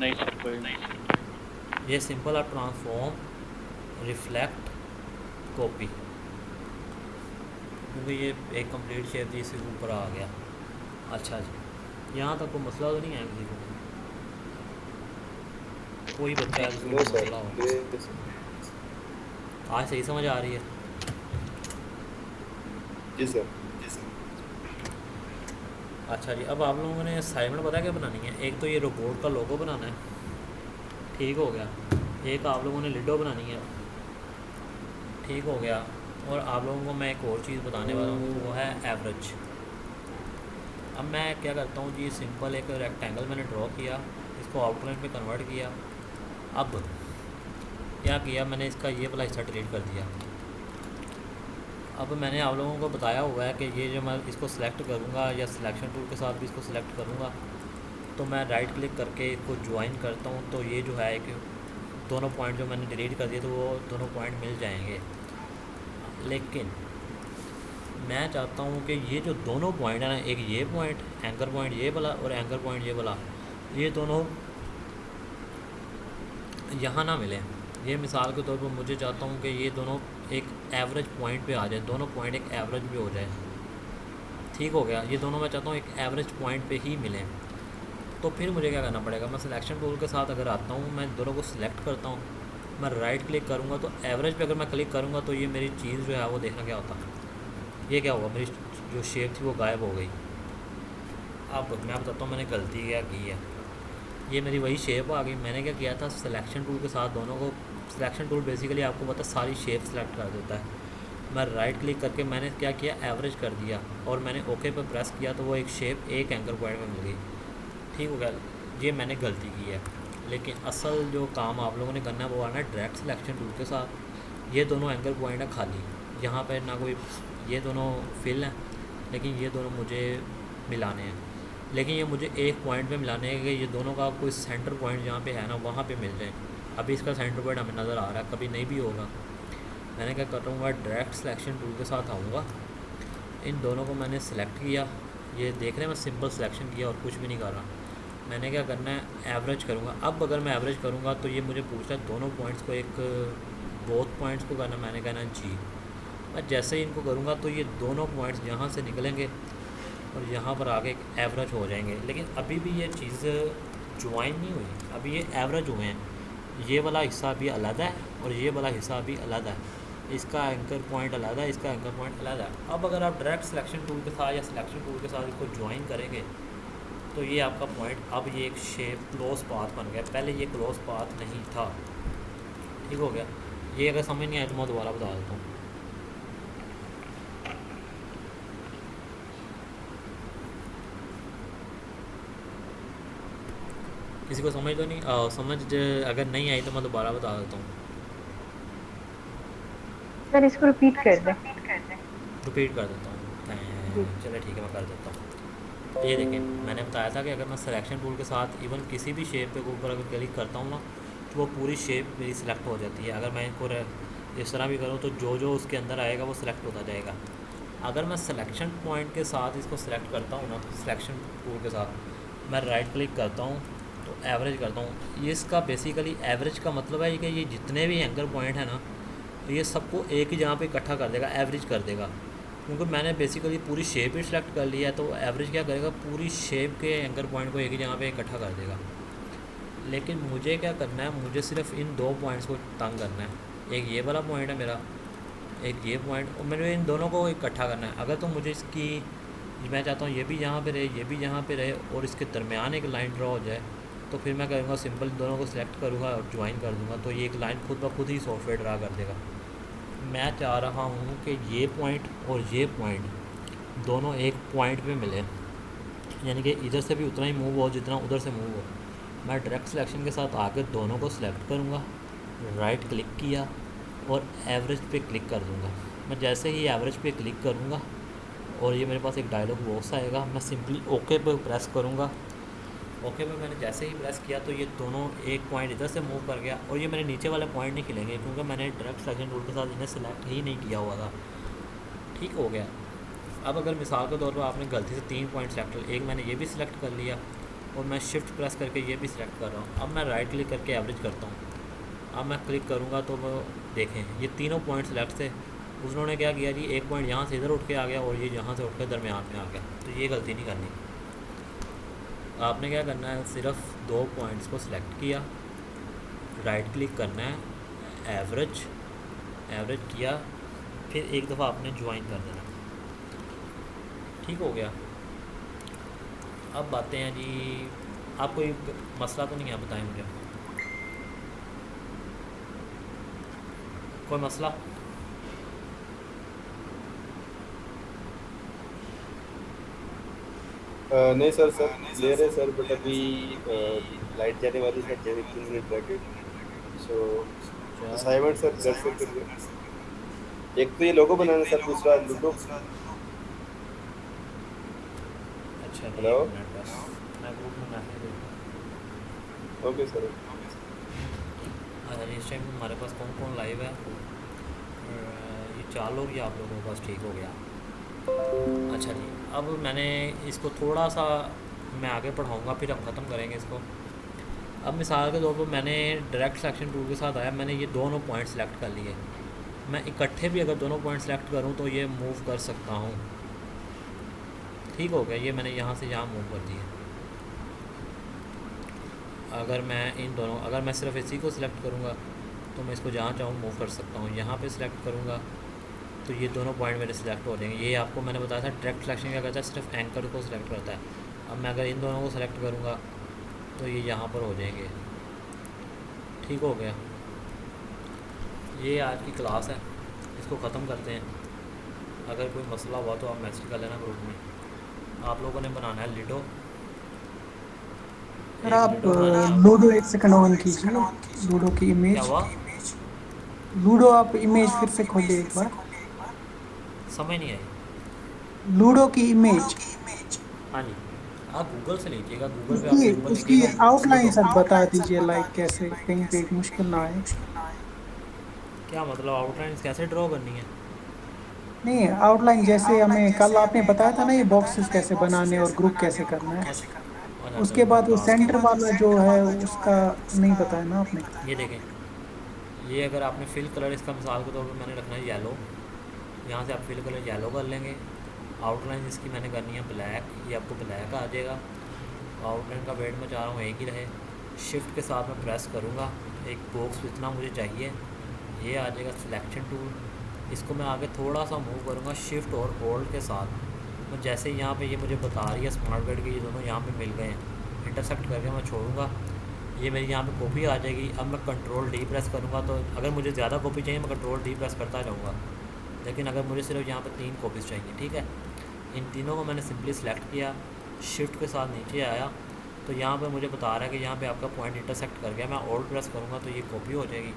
नहीं सर, कोई नहीं। ये सिंपल आप ट्रांसफॉर्म रिफ़्लेक्ट कॉपी, क्योंकि ये एक कंप्लीट शेप थी, इससे ऊपर आ गया। अच्छा जी, यहाँ तक कोई मसला तो नहीं है किसी को? कोई बच्चा है जिसको नो कोई सर, मसला हो? ये आज सही समझ आ रही है? जी सर। अच्छा जी, अब आप लोगों ने असाइनमेंट पता है क्या बनानी है? एक तो ये रोबोट का लोगो बनाना है, ठीक हो गया। एक आप लोगों ने लिडो बनानी है, ठीक हो गया। और आप लोगों को मैं एक और चीज़ बताने वाला हूँ, वो है एवरेज। अब मैं क्या करता हूँ जी, सिंपल एक रेक्टेंगल मैंने ड्रॉ किया, इसको आउटलाइन पे कन्वर्ट किया। अब क्या किया, मैंने इसका ये वाला हिस्सा डिलीट कर दिया। अब मैंने आप लोगों को बताया हुआ है कि ये जो मैं इसको सिलेक्ट करूँगा या सिलेक्शन टूल के साथ भी इसको सिलेक्ट करूँगा तो मैं राइट क्लिक करके इसको ज्वाइन करता हूँ, तो ये जो है कि दोनों पॉइंट जो मैंने डिलीट कर दिए तो वो दोनों पॉइंट मिल जाएंगे। लेकिन मैं चाहता हूँ कि ये जो दोनों पॉइंट है ना, एक ये पॉइंट एंकर पॉइंट ये वाला और एंकर पॉइंट ये वाला, ये दोनों यहाँ ना मिले। ये मिसाल के तौर पर मुझे चाहता हूँ कि ये दोनों एक एवरेज पॉइंट पे आ जाए, दोनों पॉइंट एक एवरेज पे हो जाए, ठीक हो गया। ये दोनों मैं चाहता हूँ एक एवरेज पॉइंट पे ही मिलें। तो फिर मुझे क्या करना पड़ेगा, मैं सिलेक्शन टूल के साथ अगर आता हूँ, मैं दोनों को सिलेक्ट करता हूँ, मैं राइट क्लिक करूँगा तो एवरेज पे अगर मैं क्लिक करूँगा तो ये मेरी चीज़ जो है वो देखना क्या होता, ये क्या हुआ, मेरी जो शेप थी वो गायब हो गई। अब मैं बताता हूँ मैंने गलती क्या की है। ये मेरी वही शेप आ गई। मैंने क्या किया था, सिलेक्शन टूल के साथ दोनों को, सिलेक्शन टूल बेसिकली आपको पता है सारी शेप सेलेक्ट कर देता है। मैं राइट क्लिक करके मैंने क्या किया, एवरेज कर दिया और मैंने ओके पर प्रेस किया तो वो एक शेप एक एंकर पॉइंट में मिल गई, ठीक हो गया। ये मैंने गलती की है, लेकिन असल जो काम आप लोगों ने करना है वो आना है डायरेक्ट सिलेक्शन टूल के साथ। ये दोनों एंकर पॉइंट है खाली, यहाँ पर ना कोई, ये दोनों फिल हैं, लेकिन ये दोनों मुझे मिलाने हैं। लेकिन ये मुझे एक पॉइंट पे मिलाने हैं कि ये दोनों का कोई सेंटर पॉइंट जहाँ पे है ना वहाँ पे मिल जाए। अभी इसका सेंटर पॉइंट हमें नज़र आ रहा है, कभी नहीं भी होगा। मैंने क्या करूँगा, डायरेक्ट सिलेक्शन टूल के साथ आऊँगा इन दोनों को मैंने सेलेक्ट किया, ये देख रहे हैं मैं सिंपल सिलेक्शन किया और कुछ भी नहीं कर रहा। मैंने क्या करना है, एवरेज करूँगा। अब अगर मैं एवरेज करूँगा तो ये मुझे पूछ रहा है दोनों पॉइंट्स को, एक बोथ पॉइंट्स को करना, मैंने कहना जी। मैं जैसे ही इनको करूँगा तो ये दोनों पॉइंट्स यहाँ से निकलेंगे और यहाँ पर आके एक एवरेज हो जाएंगे। लेकिन अभी भी ये चीज़ ज्वाइन नहीं हुई, अभी ये एवरेज हुए हैं। ये वाला हिस्सा अभी अलग है और ये वाला हिस्सा अभी अलग है, इसका एंकर पॉइंट अलग है, इसका एंकर पॉइंट अलग है। अब अगर आप डायरेक्ट सिलेक्शन टूल के साथ या सिलेक्शन टूल के साथ इसको ज्वाइन करेंगे तो ये आपका पॉइंट, अब ये एक शेप क्लोज पाथ बन गया। पहले ये क्लोज पाथ नहीं था, ठीक हो गया। ये अगर समझ नहीं आया तो मैं दोबारा बता देता हूँ। किसी को समझ तो नहीं समझ अगर नहीं आई तो मैं दोबारा बता देता हूँ। सर इसको रिपीट कर दें। रिपीट कर देता हूँ, चलो ठीक है मैं कर देता हूँ। ये देखें, मैंने बताया था कि अगर मैं सिलेक्शन टूल के साथ इवन किसी भी शेप के ऊपर अगर क्लिक करता हूँ ना तो वो पूरी शेप मेरी सिलेक्ट हो जाती है। अगर मैं इनको इस तरह भी करूँ तो जो जो उसके अंदर आएगा वो सिलेक्ट होता जाएगा। अगर मैं सिलेक्शन पॉइंट के साथ इसको सिलेक्ट करता हूँ ना, सिलेक्शन टूल के साथ मैं राइट क्लिक करता हूँ तो एवरेज करता हूँ। ये इसका बेसिकली एवरेज का मतलब है कि ये जितने भी एंकर पॉइंट है ना ये सबको एक ही जगह पे इकट्ठा कर देगा, एवरेज कर देगा। क्योंकि मैंने बेसिकली पूरी शेप ही सिलेक्ट कर लिया है तो एवरेज क्या करेगा, पूरी शेप के एंकर पॉइंट को एक ही जगह पे इकट्ठा कर देगा। लेकिन मुझे क्या करना है, मुझे सिर्फ इन दो पॉइंट्स को तंग करना है। एक ये वाला पॉइंट है मेरा, एक ये पॉइंट, और मैंने इन दोनों को इकट्ठा करना है। अगर तो मुझे इसकी, मैं चाहता हूँ ये भी यहाँ पे रहे, ये भी यहाँ पे रहे और इसके दरमियान एक लाइन ड्रॉ हो जाए, तो फिर मैं करूँगा सिंपल दोनों को सिलेक्ट करूँगा और ज्वाइन कर दूँगा तो ये एक लाइन खुद ब खुद ही सॉफ्टवेयर ड्रा कर देगा। मैं चाह रहा हूँ कि ये पॉइंट और ये पॉइंट दोनों एक पॉइंट पे मिले, यानी कि इधर से भी उतना ही मूव हो जितना उधर से मूव हो। मैं डायरेक्ट सिलेक्शन के साथ आकर दोनों को सिलेक्ट करूँगा, राइट क्लिक किया और एवरेज पे क्लिक कर दूँगा। मैं जैसे ही एवरेज पे क्लिक करूँगा और ये मेरे पास एक डायलॉग बॉक्स आएगा, मैं सिंपली ओके पे प्रेस करूँगा। ओके पे मैंने जैसे ही प्रेस किया तो ये दोनों एक पॉइंट इधर से मूव कर गया और ये मेरे नीचे वाले पॉइंट नहीं खिलेंगे क्योंकि मैंने डायरेक्ट सिलेक्शन टूल के साथ इन्हें सेलेक्ट ही नहीं किया हुआ था। ठीक हो गया। अब अगर मिसाल के तौर पर आपने गलती से 3 पॉइंट सेलेक्ट कर, एक मैंने ये भी सिलेक्ट कर लिया और मैं शिफ्ट प्रेस करके ये भी सिलेक्ट कर रहा हूँ। अब मैं राइट क्लिक करके एवरेज करता हूँ। अब मैं क्लिक करूँगा तो वो देखें ये तीनों पॉइंट सेलेक्ट थे, उन्होंने क्या किया जी, एक पॉइंट यहाँ से इधर उठ के आ गया और ये यहाँ से उठ के दरमियान में आ गया। तो ये गलती नहीं करनी। आपने क्या करना है, सिर्फ 2 पॉइंट्स को सिलेक्ट किया, राइट क्लिक करना है, एवरेज किया, फिर एक दफ़ा आपने ज्वाइन कर देना। ठीक हो गया। अब बातें हैं जी, आप कोई मसला तो नहीं है, बताएं मुझे कोई मसला। नहीं सर क्लियर है सर, बट अभी लाइट जाने वाली है, 3 मिनट रह गए। सो असाइनमेंट सर घर से करिए। एक तो ये लोगो बनाना सर, दूसरा लूडो। अच्छा हेलो, मैं ग्रुप में मैसेज देता ओके सर। अच्छा इस टाइम हमारे पास कौन कौन लाइव है, ये 4 लोग ही आप लोगों के पास। ठीक हो गया। अच्छा जी, अब मैंने इसको थोड़ा सा मैं आगे पढ़ाऊँगा फिर हम ख़त्म करेंगे इसको। अब मिसाल के तौर पर मैंने डायरेक्ट सिलेक्शन टूल के साथ आया, मैंने ये दोनों पॉइंट सेलेक्ट कर लिए। मैं इकट्ठे भी अगर दोनों पॉइंट सेलेक्ट करूँ तो ये मूव कर सकता हूँ। ठीक हो गया। ये मैंने यहाँ से यहाँ मूव कर दिया। अगर मैं इन दोनों, अगर मैं सिर्फ इसी को सिलेक्ट करूँगा तो मैं इसको जहाँ चाहूँ मूव कर सकता हूँ। यहाँ पे सिलेक्ट करूँगा तो ये दोनों पॉइंट मेरे सिलेक्ट हो जाएंगे। ये आपको मैंने बताया था डायरेक्ट सिलेक्शन क्या करता है, सिर्फ एंकर को सिलेक्ट करता है। अब मैं अगर इन दोनों को सिलेक्ट करूँगा तो ये यहाँ पर हो जाएंगे। ठीक हो गया। ये आज की क्लास है, इसको ख़त्म करते हैं। अगर कोई मसला हुआ तो आप मैसेज कर लेना ग्रुप में। आप लोगों ने बनाना है लिडो। सर आप लूडो 1 सेकंड ऑन कीजिए, लूडो की इमेज। क्या हुआ? लूडो आप इमेज फिर से खोलिए एक बार। समझ नहीं आई। लूडो की इमेज। हाँ जी, आप गूगल से लीजिएगा। गूगल पे आप सिंपल उसकी लिखिएगा आउटलाइन सर बता दीजिए, लाइक कैसे कहीं पे मुश्किल ना आए। क्या मतलब आउटलाइन कैसे ड्रॉ करनी है। नहीं, आउटलाइन जैसे हमें कल आपने बताया था ना ये बॉक्सेस कैसे बनाने और ग्रुप कैसे करना है। अच्छा उसके चलो मैं बाद वो बता रहा सेंटर हूँ। वाला जो है उसका नहीं बताया ना आपने। ये देखें, ये अगर आपने फिल कलर इसका मिसाल के तौर पर मैंने रखना है येलो, यहाँ से आप फिल कलर येलो कर लेंगे। आउटलाइन इसकी मैंने करनी है ब्लैक, ये आपको ब्लैक आ जाएगा। आउटलाइन का वेट मैं चाह रहा हूँ एक ही रहे। शिफ्ट के साथ मैं प्रेस करूँगा, एक बॉक्स जितना मुझे चाहिए ये आ जाएगा सिलेक्शन टूल। इसको मैं आगे थोड़ा सा मूव करूँगा शिफ्ट और होल्ड के साथ। मैं जैसे ही यहाँ पे ये मुझे बता रही है स्मार्ट कार्ड के ये दोनों यहाँ पे मिल गए हैं, इंटरसेक्ट करके मैं छोड़ूंगा, ये मेरी यहाँ पे कॉपी आ जाएगी। अब मैं कंट्रोल डी प्रेस करूँगा तो अगर मुझे ज़्यादा कॉपी चाहिए मैं कंट्रोल डी प्रेस करता जाऊँगा, लेकिन अगर मुझे सिर्फ यहाँ पर 3 कॉपीज़ चाहिए, ठीक है। इन तीनों को मैंने सिंपली सेलेक्ट किया, शिफ्ट के साथ नीचे आया तो यहाँ पर मुझे बता रहा है कि यहाँ पे आपका पॉइंट इंटरसेक्ट कर गया। मैं ऑल्ट प्रेस करूँगा तो ये कॉपी हो जाएगी।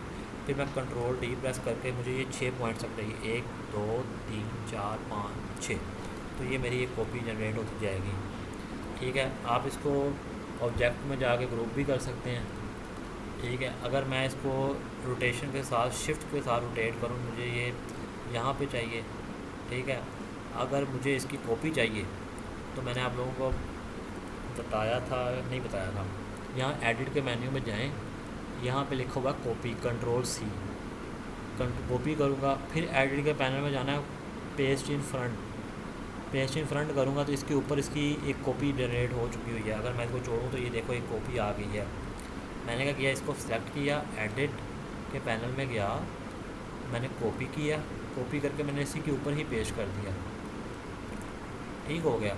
फिर मैं कंट्रोल डी प्रेस करके मुझे ये 6 पॉइंट्स तक चाहिए, 1 2 3 4 5 6, तो ये मेरी एक कॉपी जनरेट होती जाएगी, ठीक है। आप इसको ऑब्जेक्ट में जाके ग्रुप भी कर सकते हैं, ठीक है। अगर मैं इसको रोटेशन के साथ शिफ्ट के साथ रोटेट करूँ, मुझे ये यहाँ पे चाहिए, ठीक है। अगर मुझे इसकी कॉपी चाहिए तो मैंने आप लोगों को बताया था, नहीं बताया था, यहाँ एडिट के मेन्यू में जाएं, यहाँ पे लिखा हुआ कॉपी, कंट्रोल सी, कॉपी करूँगा। फिर एडिट के पैनल में जाना है paste in front, paste in front करूँगा तो इसके ऊपर इसकी एक कॉपी जनरेट हो चुकी हुई है। अगर मैं इसको छोड़ूँ तो ये देखो एक कॉपी आ गई है। मैंने क्या किया, इसको सेलेक्ट किया, एडिट के पैनल में गया, मैंने कॉपी किया, कॉपी करके मैंने इसी के ऊपर ही पेस्ट कर दिया, ठीक हो गया।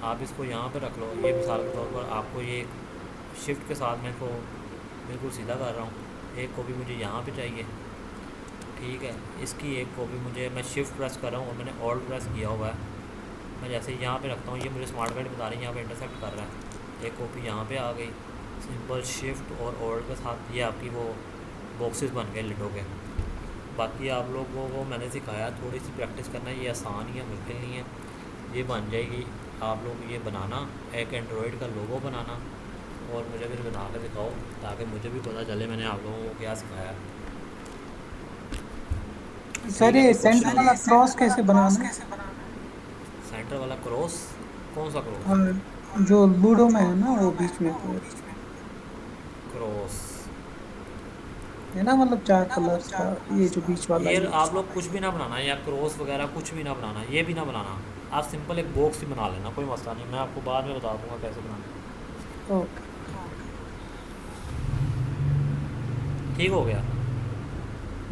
आप इसको यहाँ पे रख लो। ये मिसाल के तौर पर आपको ये शिफ्ट के साथ मैं इसको बिल्कुल सीधा कर रहा हूँ। एक कॉपी मुझे यहाँ पे चाहिए, ठीक है। इसकी एक कॉपी मुझे, मैं शिफ्ट प्रेस कर रहा हूँ और मैंने ऑल्ट प्रेस किया हुआ है। मैं जैसे यहाँ पे रखता हूँ, ये मुझे स्मार्ट कार्ड बता रही है यहाँ पे इंटरसेक्ट कर रहा है, एक कॉपी यहाँ पे आ गई। सिंपल शिफ्ट और ऑल्ट के साथ ये आपकी वो बॉक्सेस बन गए लिडो के। बाकी आप लोगों को मैंने सिखाया, थोड़ी सी प्रैक्टिस करना, ये आसान ही है, मुश्किल नहीं है, ये बन जाएगी। आप लोग ये बनाना, एक एंड्रॉयड का लोगो बनाना और मुझे फिर बना कर दिखाओ ताकि मुझे भी पता चले मैंने आप लोगों को क्या सिखाया। सर ठीक है, ये कोई सेंटर क्वेश्चन? वाला क्रॉस कैसे बनाना है? सेंटर वाला क्रॉस, कौन सा क्रॉस? जो लूडो में है ना वो बीच में क्रॉस, है ना, मतलब 4 कलर्स का ये जो बीच वाला ये ये। आप लोग कुछ भी ना बनाना, या क्रॉस वगैरह कुछ भी ना बनाना, ये भी ना बनाना। आप सिंपल एक बॉक्स ही बना लेना, कोई मसला नहीं, मैं आपको बाद में बता दूंगा कैसे बनाना। ओके ठीक हो गया,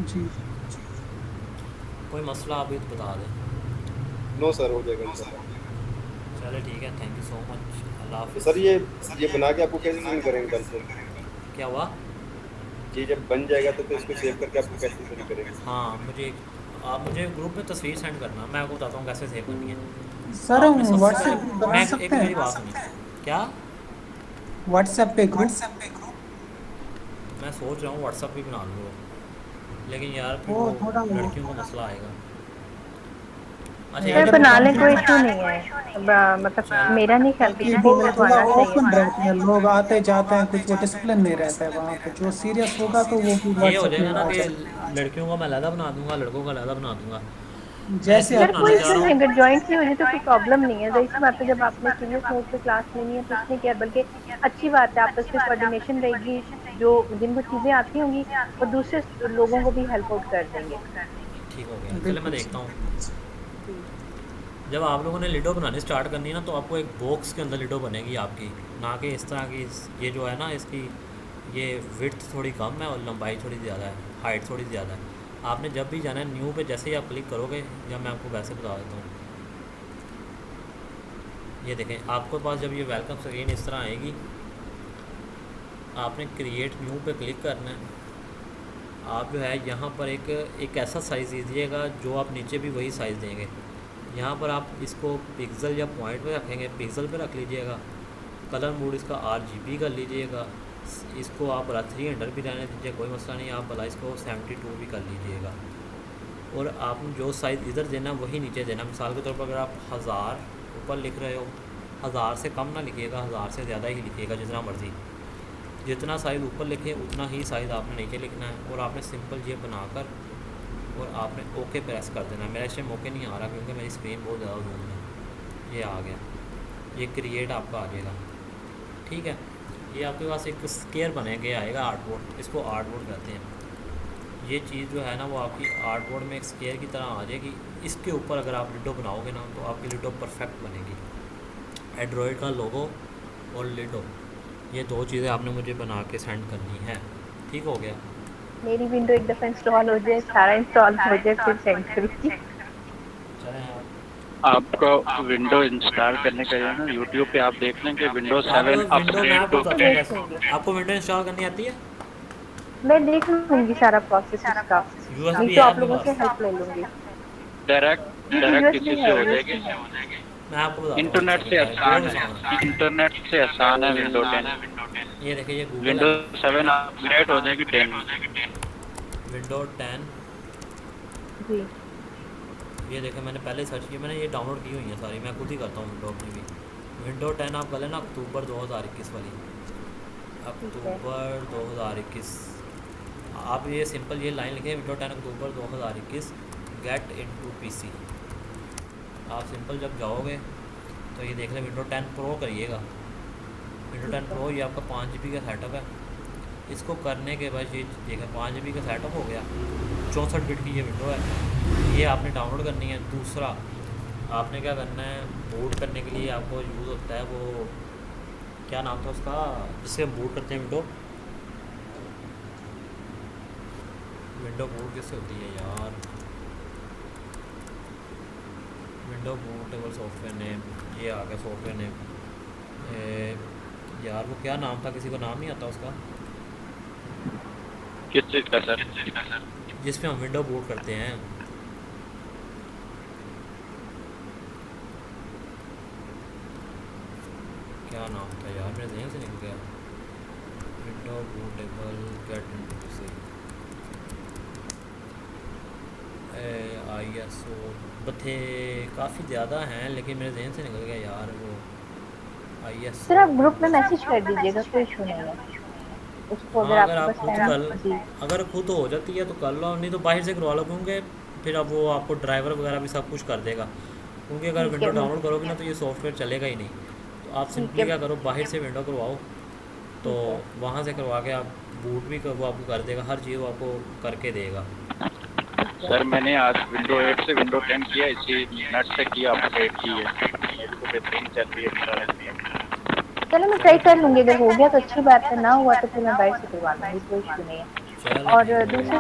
जी। कोई मसला अभी तो बता दें। नो सर, हो जाएगा इंशाल्लाह। चले ठीक है, थैंक यू सो मच, अल्लाह तो हाफिज़। सर ये बना के आपको कैसे सेंड करेंगे कल से? क्या हुआ? ये जब बन जाएगा तो फिर इसको सेव करके आपको कैसे सेंड करेंगे? हाँ, मुझे ग्रुप में तस्वीर सेंड करना, मैं आपको बताता हूँ कैसे सेव करनी है। सर हम आपने सबसे व्हाट्सएप पे पहले बना मैं एक सकते मेरी हैं? बात सुनिए। क्या? व्हाट्सएप पे ग्रुप? मैं सोच रहा हूँ व्हाट्सअप भी बना लूँगा, लेकिन यार फिर वो वो थोड़ा लड़कियों का मसला आएगा। अच्छा नहीं, एक सर अगर बात वो बना बताओ, लें, कोई कंप्यूटर, इशू नहीं है। मतलब चल मेरा नहीं ख्याल कि क्योंकि स्क्रीन वो तक थोड़ा आना ओपन चाहिए। रहते हैं, लोग आते जाते हैं, कुछ वो डिसिप्लिन नहीं रहता है वहाँ पे। जो सीरियस होगा तो वो भी ये हो व्हाट्सएप में जाएगा ना आ कि जाएगा। लड़कियों का मैं अलग बना दूंगा, लड़कों का अलग बना दूंगा। मैं जैसे इसलिए सर आपको बनाना कोई चाह इशू रहा नहीं, हूँ। अगर जॉइंट नहीं हो जाए तो कोई प्रॉब्लम नहीं है। जाहिर सी बात है, जब आपने सीरियस मोड पे क्लास लेनी है तो उसमें क्या है, बल्कि अच्छी बात है, आपस में कोऑर्डिनेशन रहेगी। जो जिनको चीजें आती होंगी वो दूसरे लोगों को भी हेल्प आउट कर देंगे। ठीक हो गया, चले मैं बिल्कुल देखता हूँ। जी। जब आप लोगों ने लिडो बनानी स्टार्ट करनी है ना, तो आपको एक बॉक्स के अंदर लिडो बनेगी आपकी, ना कि इस तरह की। ये जो है ना, इसकी ये विड्थ थोड़ी कम है और लंबाई थोड़ी ज़्यादा है, हाइट थोड़ी ज़्यादा है। आपने जब भी जाना है न्यू पे, जैसे ही आप क्लिक करोगे, या मैं आपको वैसे बता देता हूँ, ये देखें आपके पास जब ये वेलकम स्क्रीन इस तरह आएगी, आपने क्रिएट न्यू पे क्लिक करना है। आप जो है यहाँ पर एक ऐसा साइज़ दीजिएगा जो आप नीचे भी वही साइज़ देंगे। यहाँ पर आप इसको पिक्सल या पॉइंट पे रखेंगे, पिक्सल पे रख लीजिएगा। कलर मोड इसका RGB कर लीजिएगा। इसको आप भला 300 भी रहने दीजिए, कोई मसला नहीं। आप भला इसको 72 भी कर लीजिएगा। और आप जो साइज़ इधर देना वही नीचे देना। मिसाल के तौर पर अगर आप 1000 ऊपर लिख रहे हो, 1000 से कम ना लिखिएगा, 1000 से ज़्यादा ही लिखिएगा, जितना मर्ज़ी। जितना साइज़ ऊपर लिखे उतना ही साइज़ आपने नीचे लिखना है। और आपने सिंपल ये बनाकर और आपने ओके प्रेस कर देना। मेरा इस टाइम ओके नहीं आ रहा क्योंकि मेरी स्क्रीन बहुत ज़्यादा जूम है। ये आ गया, ये क्रिएट आपका आ जाएगा, ठीक है। ये आपके पास एक स्केयर बने के आएगा आर्टबोर्ड, इसको आर्टबोर्ड कहते हैं। ये चीज़ जो है ना वो आपकी आर्टबोर्ड में एक स्केयर की तरह आ जाएगी। इसके ऊपर अगर आप लिडो बनाओगे ना तो आपकी लिडो परफेक्ट बनेगी। एंड्रॉयड का लोगो और लिडो, ये दो चीज़ें आपने मुझे बना के सेंड करनी है, ठीक हो गया। मेरी विंडो एक दफा इंस्टॉल हो जाए, सारा इंस्टॉल हो जाए, फिर सेंड करूँगी। चलें आपको विंडो इंस्टॉल करने का है ना, यूट्यूब पे आप देख लें कि विंडो 7 विंडो मैं आपको अपग्रेड टू बताता हूँ 10। कैसे। आपको विंडो इंस्टॉल करनी आती है? मैं देख लूंगी सारा प्रोसेस इसका, नहीं यूएसबी तो है आप आपके लोगों से पास? हेल्प ले लूंगी। डायरेक्ट किसी से हो जाएगी। मैं आपको बताता हूँ, इंटरनेट से बहुत आसान आसान है, इंटरनेट से आसान है विंडो 10। ये देखिए, ये गूगल विंडो है। 7 अपग्रेड हो जाएगी 10। विंडो 10, जी ये देखें मैंने पहले सर्च किया, मैंने ये डाउनलोड की हुई है सारी, मैं खुद ही करता हूँ विंडो अपनी भी। विंडो 10 आप कर लेना अक्टूबर 2021 वाली, ठीक है। अक्टूबर 2021। आप ये सिंपल ये लाइन लिखे, विंडो 10 अक्टूबर 2021 गेट इनटू पीसी। आप सिंपल जब जाओगे तो ये देख लें, विंडो 10 प्रो करिएगा। विंडो 10 प्रो ये आपका 5 GB का सेटअप है। इसको करने के बाद ये देखा 5 GB का सेटअप हो गया, 64 बिट की ये विंडो है। ये आपने डाउनलोड करनी है। दूसरा आपने क्या करना है, बूट करने के लिए आपको यूज़ होता है वो, क्या नाम था उसका जिससे हम बूट करते हैं विंडो, विंडो बूट किससे होती है यार, विंडो बूटेबल सॉफ्टवेयर नेम, ये आ गया सॉफ्टवेयर नेम। यार वो क्या नाम था, किसी को नाम नहीं आता उसका, किस चीज़ का सर? जिस पे हम विंडो बूट करते हैं। क्या नाम था यार, मेरे ज़हन से निकल गया। Window bootable get into PC, ISO बथे काफ़ी ज़्यादा हैं लेकिन मेरे जहन से निकल गया यार वो ISO। सर आप ग्रुप में मैसेज कर दीजिएगा, कोई इशू नहीं है उसको, अगर हाँ, अगर आपके आप पास खुद टाइम। कर, जी अगर खुद हो जाती है तो कर लो, नहीं तो बाहर से करवा लो, क्योंकि फिर अब वो आपको ड्राइवर वगैरह भी सब कुछ कर देगा। क्योंकि अगर ठीक विंडो है, डाउनलोड करोगे ना तो ये सॉफ्टवेयर चलेगा ही नहीं। तो आप ठीक सिंपली है, क्या करो, बाहर से विंडो करवाओ, तो ठीक है। वहाँ से करवा के आप बूट भी वो आपको कर देगा, हर चीज़ वो आपको करके देगा। सर मैंने आज विंडो 8 से विंडो 10 किया, इसी नेट से किया, अपग्रेड की है, मेरी तो बेहतरीन चल रही है। चलो मैं ट्राई कर लूंगी, अगर हो गया तो अच्छी बात है, ना हुआ तो फिर मैं बाहर से करवा लूंगी, कोई इशू नहीं है। चलो और ठीक है। दूसरी